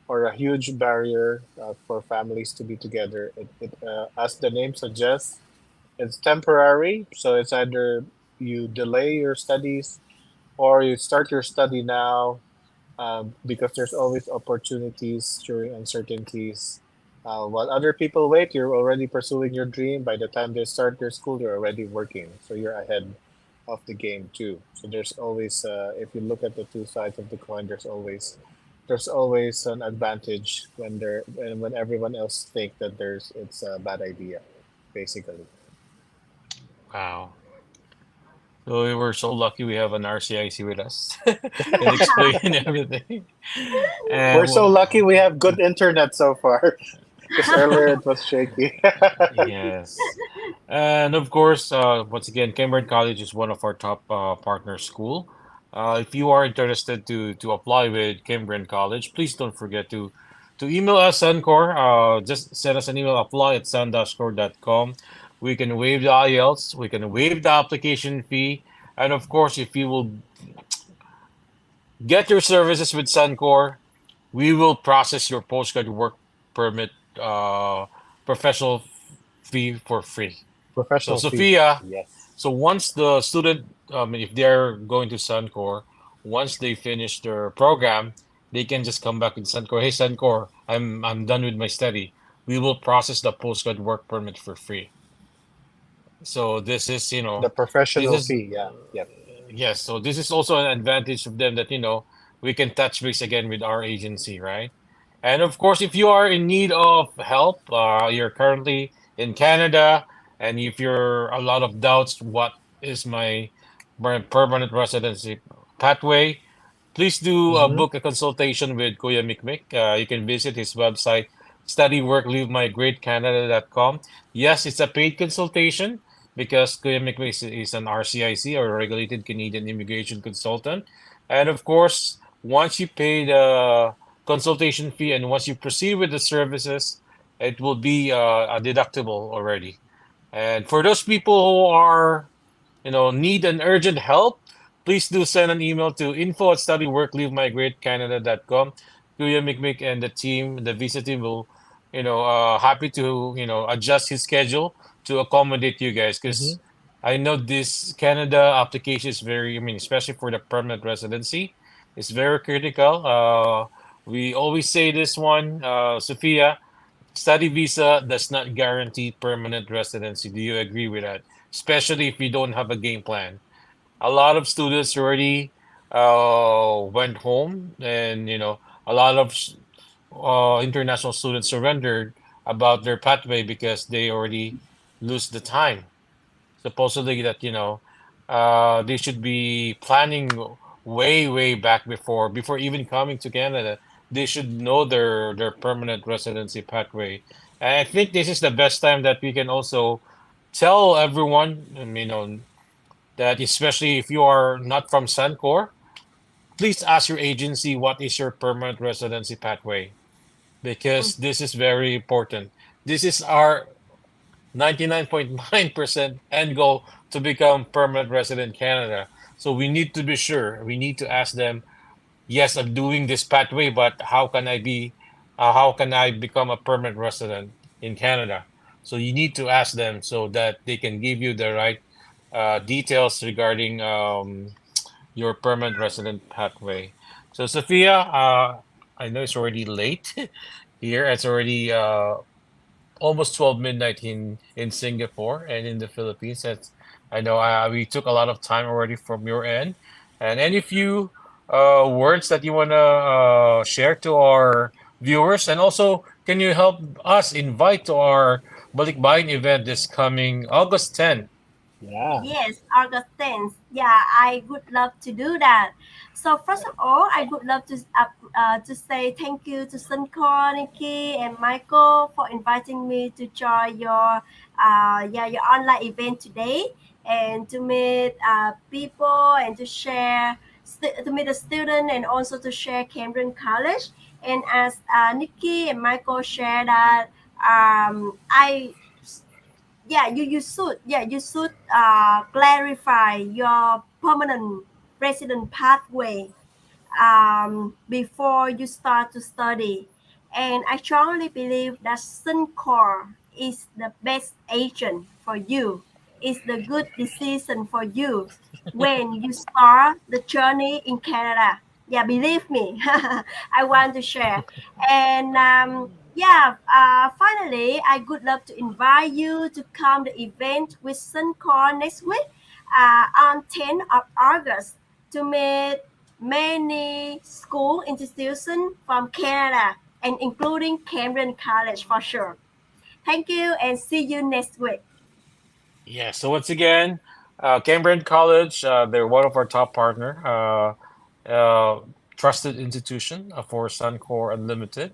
or a huge barrier for families to be together. As the name suggests, it's temporary, so it's either you delay your studies or you start your study now because there's always opportunities during uncertainties. While other people wait, you're already pursuing your dream. By the time they start their school, you're already working, so you're ahead of the game too. So there's always, if you look at the two sides of the coin, there's always an advantage when everyone else think that it's a bad idea, basically. Wow. So we were so lucky we have an RCIC with us and explain everything. And We're so lucky we have good internet so far. Because earlier it was shaky. yes. And of course, once again, Cambrian College is one of our top partner school. If you are interested to apply with Cambrian College, please don't forget to email us Sun-Cor. Just send us an email, apply at sun-core.com. We can waive the IELTS, we can waive the application fee, and of course, if you will get your services with Sun-Cor, we will process your postgrad work permit professional fee for free. So Professional fee. Sophia, Yes. so once the student, if they're going to Sun-Cor, once they finish their program, they can just come back with Sun-Cor. Hey, Sun-Cor, I'm done with my study. We will process the postgrad work permit for free. So this is, The this professional is fee. Yeah. Yep. yes. So this is also an advantage of them that, we can touch base again with our agency, right? And of course, if you are in need of help, you're currently in Canada, and if you're a lot of doubts, what is my permanent residency pathway? Please do Mm-hmm. book a consultation with Kuya Mikmik. You can visit his website, studyworklivemigratecanada.com. Yes, it's a paid consultation because Kuya Mikmik is an RCIC or regulated Canadian immigration consultant. And of course, once you pay the consultation fee and once you proceed with the services, it will be a deductible already. And for those people who are need an urgent help, please do send an email to info@studyworklivemigratecanada.com. Kuya Mikmik and the team, the visa team will, happy to, adjust his schedule to accommodate you guys. Mm-hmm. Because I know this Canada application is very, I mean, especially for the permanent residency, it's very critical. We always say this one, Sophia, study visa does not guarantee permanent residency. Do you agree with that? Especially if you don't have a game plan. A lot of students already went home, and a lot of international students surrendered about their pathway because they already lose the time. Supposedly that they should be planning way back before even coming to Canada. They should know their permanent residency pathway. And I think this is the best time that we can also tell everyone, that especially if you are not from Sun-Cor, please ask your agency what is your permanent residency pathway, because this is very important. This is our 99.9% end goal to become permanent resident in Canada. So we need to be sure. We need to ask them, yes, I'm doing this pathway, but how can I become a permanent resident in Canada? So you need to ask them so that they can give you the right details regarding your permanent resident pathway. So, Sophia, I know it's already late here. It's already almost 12 midnight in Singapore and in the Philippines. That's, I know we took a lot of time already from your end. And any few words that you want to share to our viewers? And also, can you help us invite to our Balikbayan event this coming August 10th? Yeah. Yes, August 10th. Yeah, I would love to do that. So first of all, I would love to say thank you to Sun-Cor, Nikki, and Michael for inviting me to join your online event today and to meet people and to meet the student and also to share Cambrian College. And as Nikki and Michael share that, I you should clarify your permanent resident pathway before you start to study. And I strongly believe that Sun-Cor is the best agent for you. It's the good decision for you when you start the journey in Canada. Yeah, believe me. I want to share. And finally, I would love to invite you to come to the event with Sun-Cor next week on 10th of August to meet many school institutions from Canada and including Cambrian College for sure. Thank you and see you next week. Yeah, so once again, Cambrian College, they're one of our top partner, uh, trusted institution for Sun-Cor Unlimited.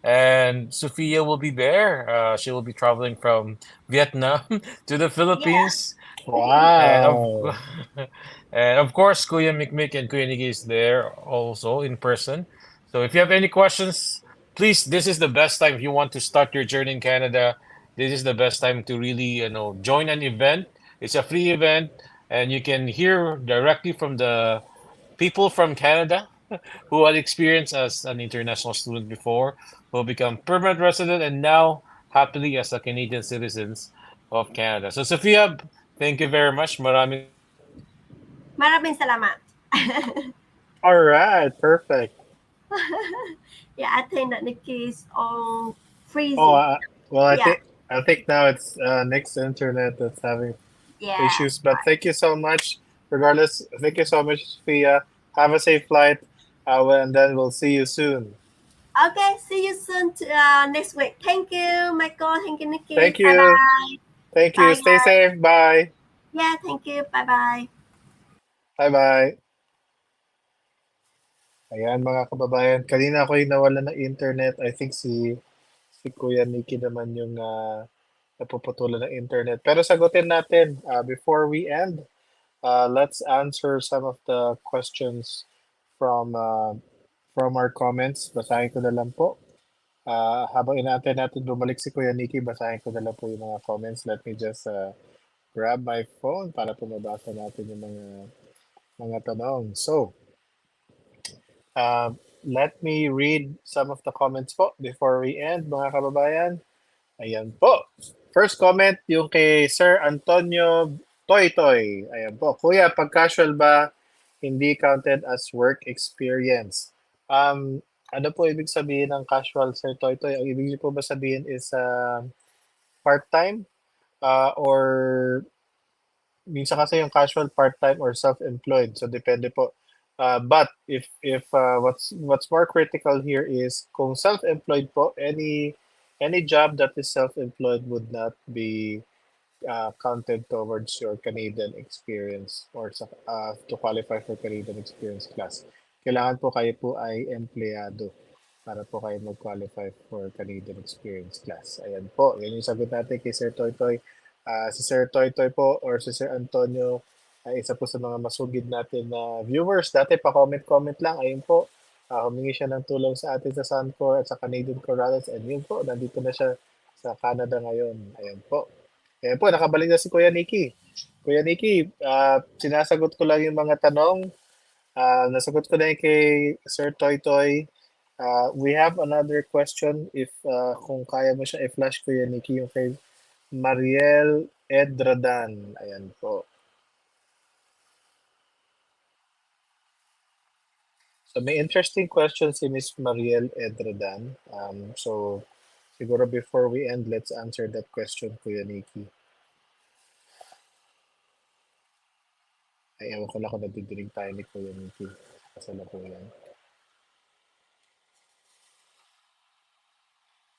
And Sophia will be there. She will be traveling from Vietnam to the Yeah. Philippines. And Wow. and of course, Kuya Mikmik and Kuya Nigi is there also in person. So if you have any questions, please, this is the best time if you want to start your journey in Canada. This is the best time to really, join an event. It's a free event, and you can hear directly from the people from Canada who had experience as an international student before, who become permanent resident, and now happily as a Canadian citizens of Canada. So Sophia, thank you very much. Maraming salamat. Maraming salamat. All right. Perfect. Yeah, I think that Nikki is all Oh, freezing. well, Yeah, I think now it's Nick's internet that's having yeah. issues. But thank you so much. Regardless, thank you so much, Sophia. Have a safe flight. And then we'll see you soon. Okay, see you soon next week. Thank you, Michael. Thank you, Nikki. Thank Bye you. bye. Thank you. Bye, Stay guys. safe. Bye. Yeah, thank you. Bye bye. Bye bye. Ayan mga kababayan. Kanina ako yung nawalan ng internet. I think si Kuya Nicky naman yung napuputulan ng internet. Pero sagutin natin before we end. Let's answer some of the questions from uh, from our comments. Basahin ko na lang po. Habang inaantay natin bumalik si Kuya Nicky, basahin ko na lang po yung mga comments. Let me just grab my phone para po mabasa natin yung mga tanong. So, let me read some of the comments po before we end, mga kababayan. Ayan po. First comment, yung kay Sir Antonio Toy Toy. Ayan po. Kuya, pag casual ba, hindi counted as work experience? Ano po ibig sabihin ng casual, Sir Toy Toy? Ang ibig niyo po ba sabihin is part-time? Or minsan kasi yung casual, part-time, or self-employed. So, depende po. But if what's more critical here is kung self-employed po, any job that is self-employed would not be counted towards your Canadian experience or to qualify for Canadian experience class. Kailangan po kayo po ay empleyado para po kayo mag-qualify for Canadian experience class. Ayan po, yan yung sagot natin kay Sir Toy Toy. Si Sir Toy Toy po or si Sir Antonio ay isa po sa mga masugid natin na viewers. Dati pa-comment-comment lang. Ayun po, humingi siya ng tulong sa atin sa Sun-Cor at sa Canadian Corrales. And yun po, nandito na siya sa Canada ngayon. Ayan po. Ayan po, nakabalik na si Kuya Nicky. Kuya Nicky, sinasagot ko lang yung mga tanong. Nasagot ko na yung kay Sir Toy Toy. We have another question if kung kaya mo siya i-flash Kuya Nicky yung kay Mariel Edradan. Ayan po. So may interesting question si Miss Mariel Edredan. So siguro before we end, let's answer that question, Kuya Nikki. Ay, ewan ko lang kung nadidinig tayo ni Kuya Nikki. Kasalukuyan.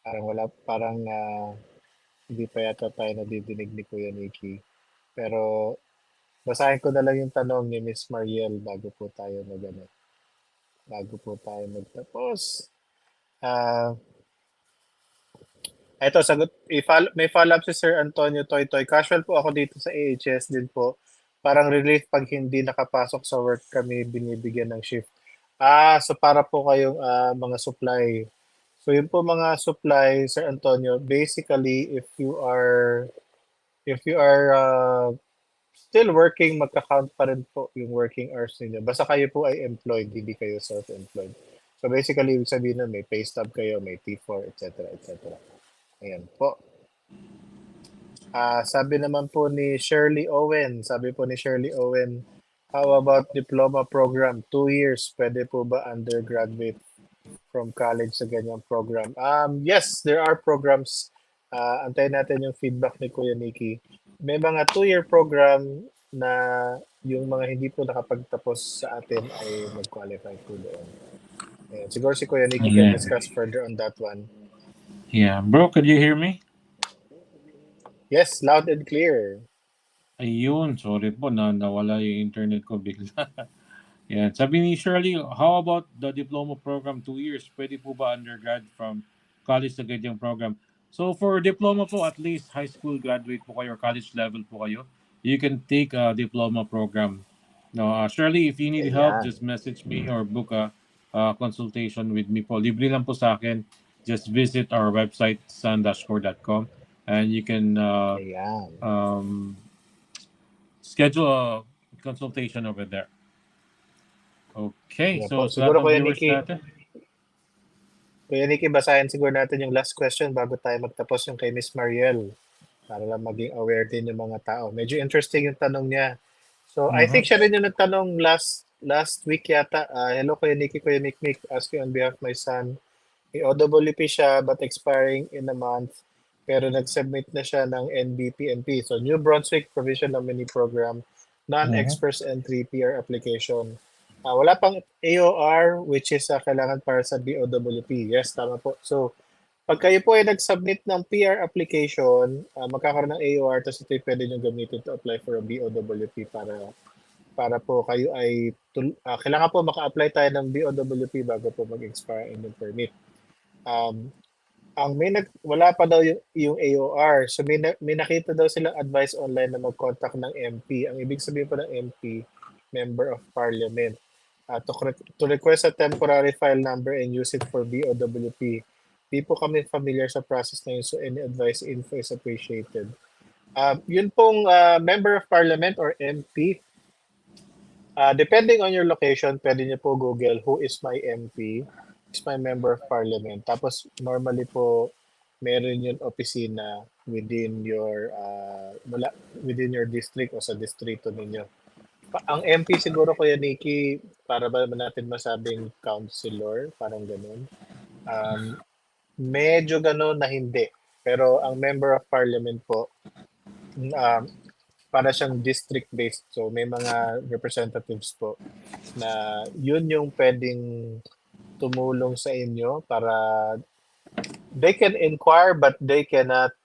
Parang wala, parang hindi pa yata tayo nadidinig ni Kuya Nikki. Pero basahin ko na lang yung tanong ni Miss Mariel bago po tayo magtapos. Ito, sagot, may follow-up si Sir Antonio Toytoy. Casual po ako dito sa AHS din po. Parang relief pag hindi nakapasok sa work kami binibigyan ng shift. So para po kayong mga supply. So yun po mga supply, Sir Antonio, basically if you are still working, magka-count pa rin po yung working hours ninyo. Basta kayo po ay employed, hindi kayo self-employed. So basically, ibig sabihin na may pay stub kayo, may T4, etc. etc. Ayan po. Sabi naman po ni Shirley Owen, how about diploma program? 2 years, pwede po ba undergraduate from college sa ganyang program? Yes, there are programs. Antayin natin yung feedback ni Kuya Nikki. May mga 2-year program na yung mga hindi po nakapagtapos sa atin ay mag-qualify po doon. Ayan. Siguro si Kuya Nikki can discuss further on that one. Yeah, bro, could you hear me? Yes, loud and clear. Ayun, sorry po, nawala yung internet ko bigla. Yan. Sabi ni Shirley, how about the diploma program 2 years? Pwede po ba undergrad from college sa ganyang program? So for diploma po, at least high school graduate po kayo or college level po kayo, you can take a diploma program. No, Shirley, if you need help, Ayan. just message me or book a consultation with me po. Libre lang po sa akin. Just visit our website, sun-core.com, and you can Ayan. schedule a consultation over there. Okay, Ayan so po. sa lahat Siguro ng Kuya viewers Nikki, natin. basahin siguro natin yung last question bago tayo magtapos yung kay Miss Mariel para lang maging aware din yung mga tao. Medyo interesting yung tanong niya. So, I think siya rin yung nagtanong last week yata. Hello Kuya Nikki, Kuya Mikmik, asking on behalf of my son. May OWP siya but expiring in a month. Pero nag-submit na siya ng NBPNP. So, New Brunswick Provision Nominee Program, Non-Express Entry PR application. Wala pang AOR which is kailangan para sa BOWP. Yes, tama po. So, pag kayo po ay nag-submit ng PR application, magkakaroon ng AOR, tapos ito pwede nyo gamitin to apply for a BOWP para po kayo ay kailangan po maka-apply tayo ng BOWP bago po mag-expire yung permit. Wala pa daw yung AOR. So may nakita daw silang advice online na mag-contact ng MP. Ang ibig sabihin po ng MP, Member of Parliament. To request a temporary file number and use it for BOWP. Di po kami familiar sa process na yun, so any advice info is appreciated. Yun pong Member of Parliament or MP, depending on your location, pwede niyo po Google, who is my MP? Is my Member of Parliament. Tapos normally po meron yung opisina within your district o sa distrito ninyo. Ang MP siguro Kuya Nikki, para ba natin masabing councilor, parang ganun. Medyo ganun na hindi. Pero ang Member of Parliament po, para siyang district-based. So may mga representatives po na yun yung pwedeng tumulong sa inyo para they can inquire but they cannot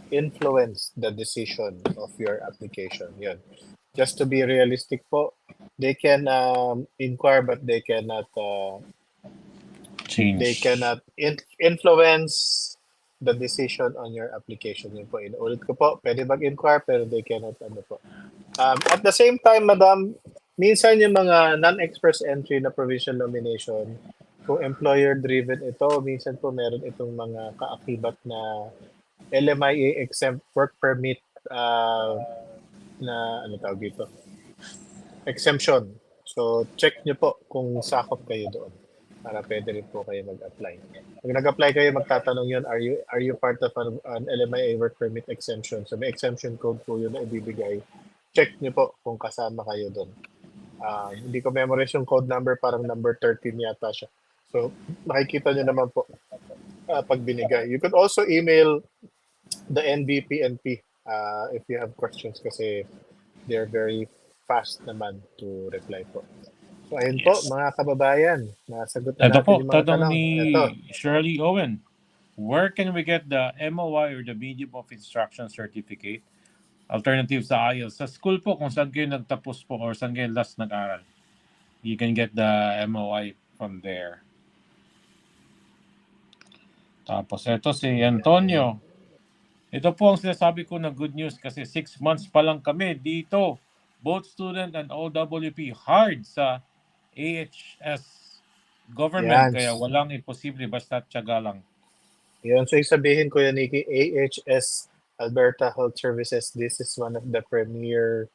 influence the decision of your application. Yun. Just to be realistic po, they can inquire but they cannot Change. they cannot influence the decision on your application. Yun po. Inuulit ko po, pwede mag-inquire pero they cannot po. At the same time, Madam, minsan yung mga non-express entry na provincial nomination, kung employer-driven ito, minsan po meron itong mga kaakibat na LMIA exempt work permit na tawag dito? Exemption. So, check nyo po kung sakop kayo doon para pwede rin po kayo mag-apply. Pag nag-apply kayo, magtatanong yun, are you part of an LMIA work permit exemption? So, may exemption code po yun na ibibigay. Check nyo po kung kasama kayo doon. Hindi ko memorize yung code number, parang number 13 yata siya. So, makikita nyo naman po pag binigay. You could also email the NBPNP if you have questions kasi they're very fast naman to reply po. So, ayun po, Yes. mga kababayan. Nasagot na Ito natin po, yung mga tanong tanong. ni Ito. Shirley Owen. Where can we get the MOI or the Medium of Instruction Certificate? Alternative sa IELTS. Sa school po, kung saan kayo nagtapos po or saan kayo last nag-aral. You can get the MOI from there. Tapos ito si Antonio. Ito po ang sinasabi ko na good news kasi 6 months pa lang kami dito. Both student and OWP hard sa AHS government. Yan. Kaya walang imposible basta tiyaga lang. Yun. So, sabihin ko yan, Nikki, AHS, Alberta Health Services, this is one of the premier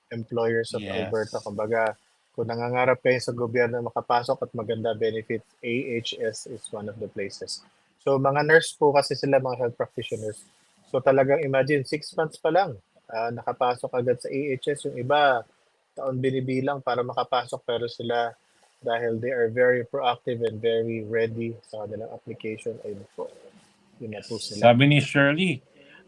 employers of Yes. Alberta. Kumbaga, kung nangangarap kayo sa gobyerno makapasok at maganda benefits, AHS is one of the places. So, mga nurse po kasi sila, mga health practitioners. So, talagang imagine, 6 months pa lang, nakapasok agad sa AHS. Yung iba, taon binibilang para makapasok, pero sila, dahil they are very proactive and very ready sa kanilang application, ayun po. Yun na po sila. Sabi ni Shirley,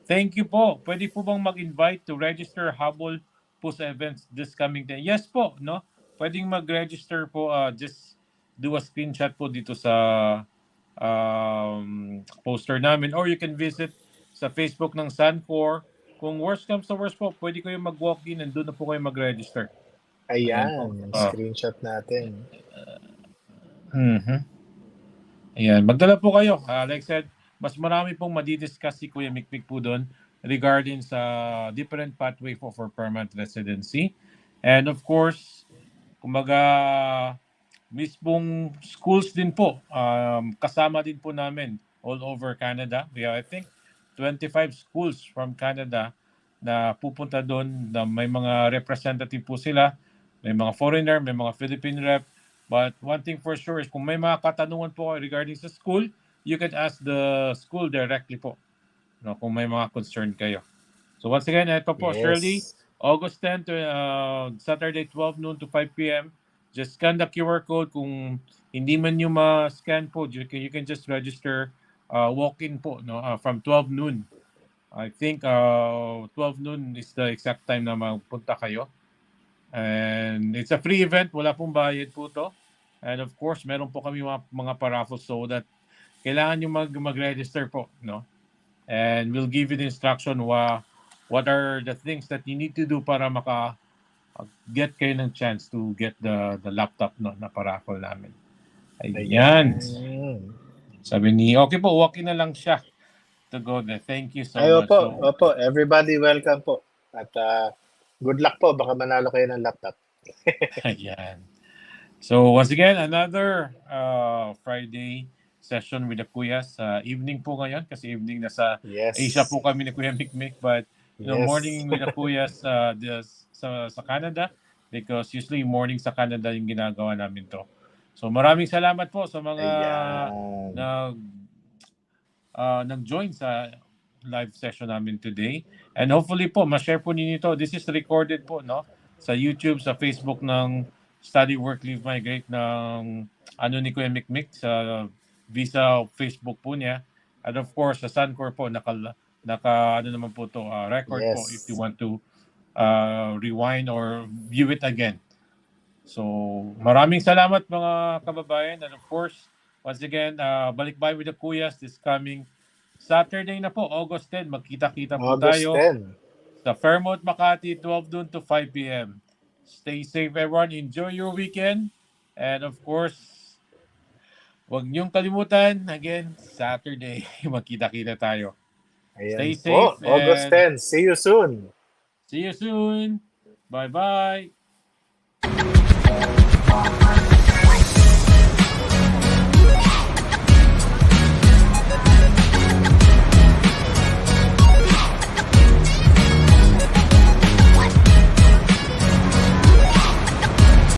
thank you po. Pwede po bang mag-invite to register habol po sa events this coming day? Yes po, no? Pwedeng mag-register po. Just do a screenshot po dito sa poster namin. Or you can visit sa Facebook ng Sun-Cor. Kung worst comes to worst po, pwede kayo mag-walk-in and doon na po kayo mag-register. Ayan, screenshot natin. Ayan, magdala po kayo. Like I said, mas marami pong madidiscuss si Kuya Mikmik po doon regarding sa different pathway for permanent residency. And of course, kumbaga, mismong schools din po, kasama din po namin all over Canada. We have, I think, 25 schools from Canada na pupunta doon, na may mga representative po sila, may mga foreigner, may mga Philippine rep. But one thing for sure is kung may mga katanungan po regarding sa school, you can ask the school directly po, no, kung may mga concern kayo. So once again, ito po, Yes. Shirley, August 10 to Saturday 12 noon to 5 p.m. Just scan the QR code. Kung hindi man yung ma-scan po, you can just register walk-in po, no, from 12 noon. I think 12 noon is the exact time na magpunta kayo. And it's a free event, wala pong bayad po to. And of course, meron po kami mga paraffles so that kailangan nyo mag-register po, no? And we'll give you the instruction what are the things that you need to do para get kayo ng chance to get the laptop, no, na paraffle namin. Ayan. Sabi ni, okay po, walk-in na lang siya to go there. Thank you so much. Opo, everybody welcome po. At good luck po, baka manalo kayo ng laptop. Ayan. So once again, another Friday session with the Kuyas. Evening po ngayon kasi evening na sa Asia po kami ni Kuya Mikmik, but morning with the Kuyas sa Canada because usually morning sa Canada yung ginagawa namin to. So maraming salamat po sa mga nag-join sa live session namin today. And hopefully po, ma-share po ninyo ito. This is recorded po, no? Sa YouTube, sa Facebook ng Study, Work, Live, Migrate ng ni Kuya Mikmik sa Visa Facebook po niya. And of course, sa Sun-Cor po, naka naman po to record po if you want to rewind or view it again. So, maraming salamat mga kababayan. And of course, once again, Balikbayan with the Kuyas this coming Saturday na po, August 10. Magkita-kita po tayo sa Fairmont, Makati, 12 noon to 5 p.m. Stay safe, everyone. Enjoy your weekend. And of course, huwag niyong kalimutan, again, Saturday, magkita-kita tayo. Ayan Stay safe. Po, August 10. See you soon. See you soon. Bye-bye.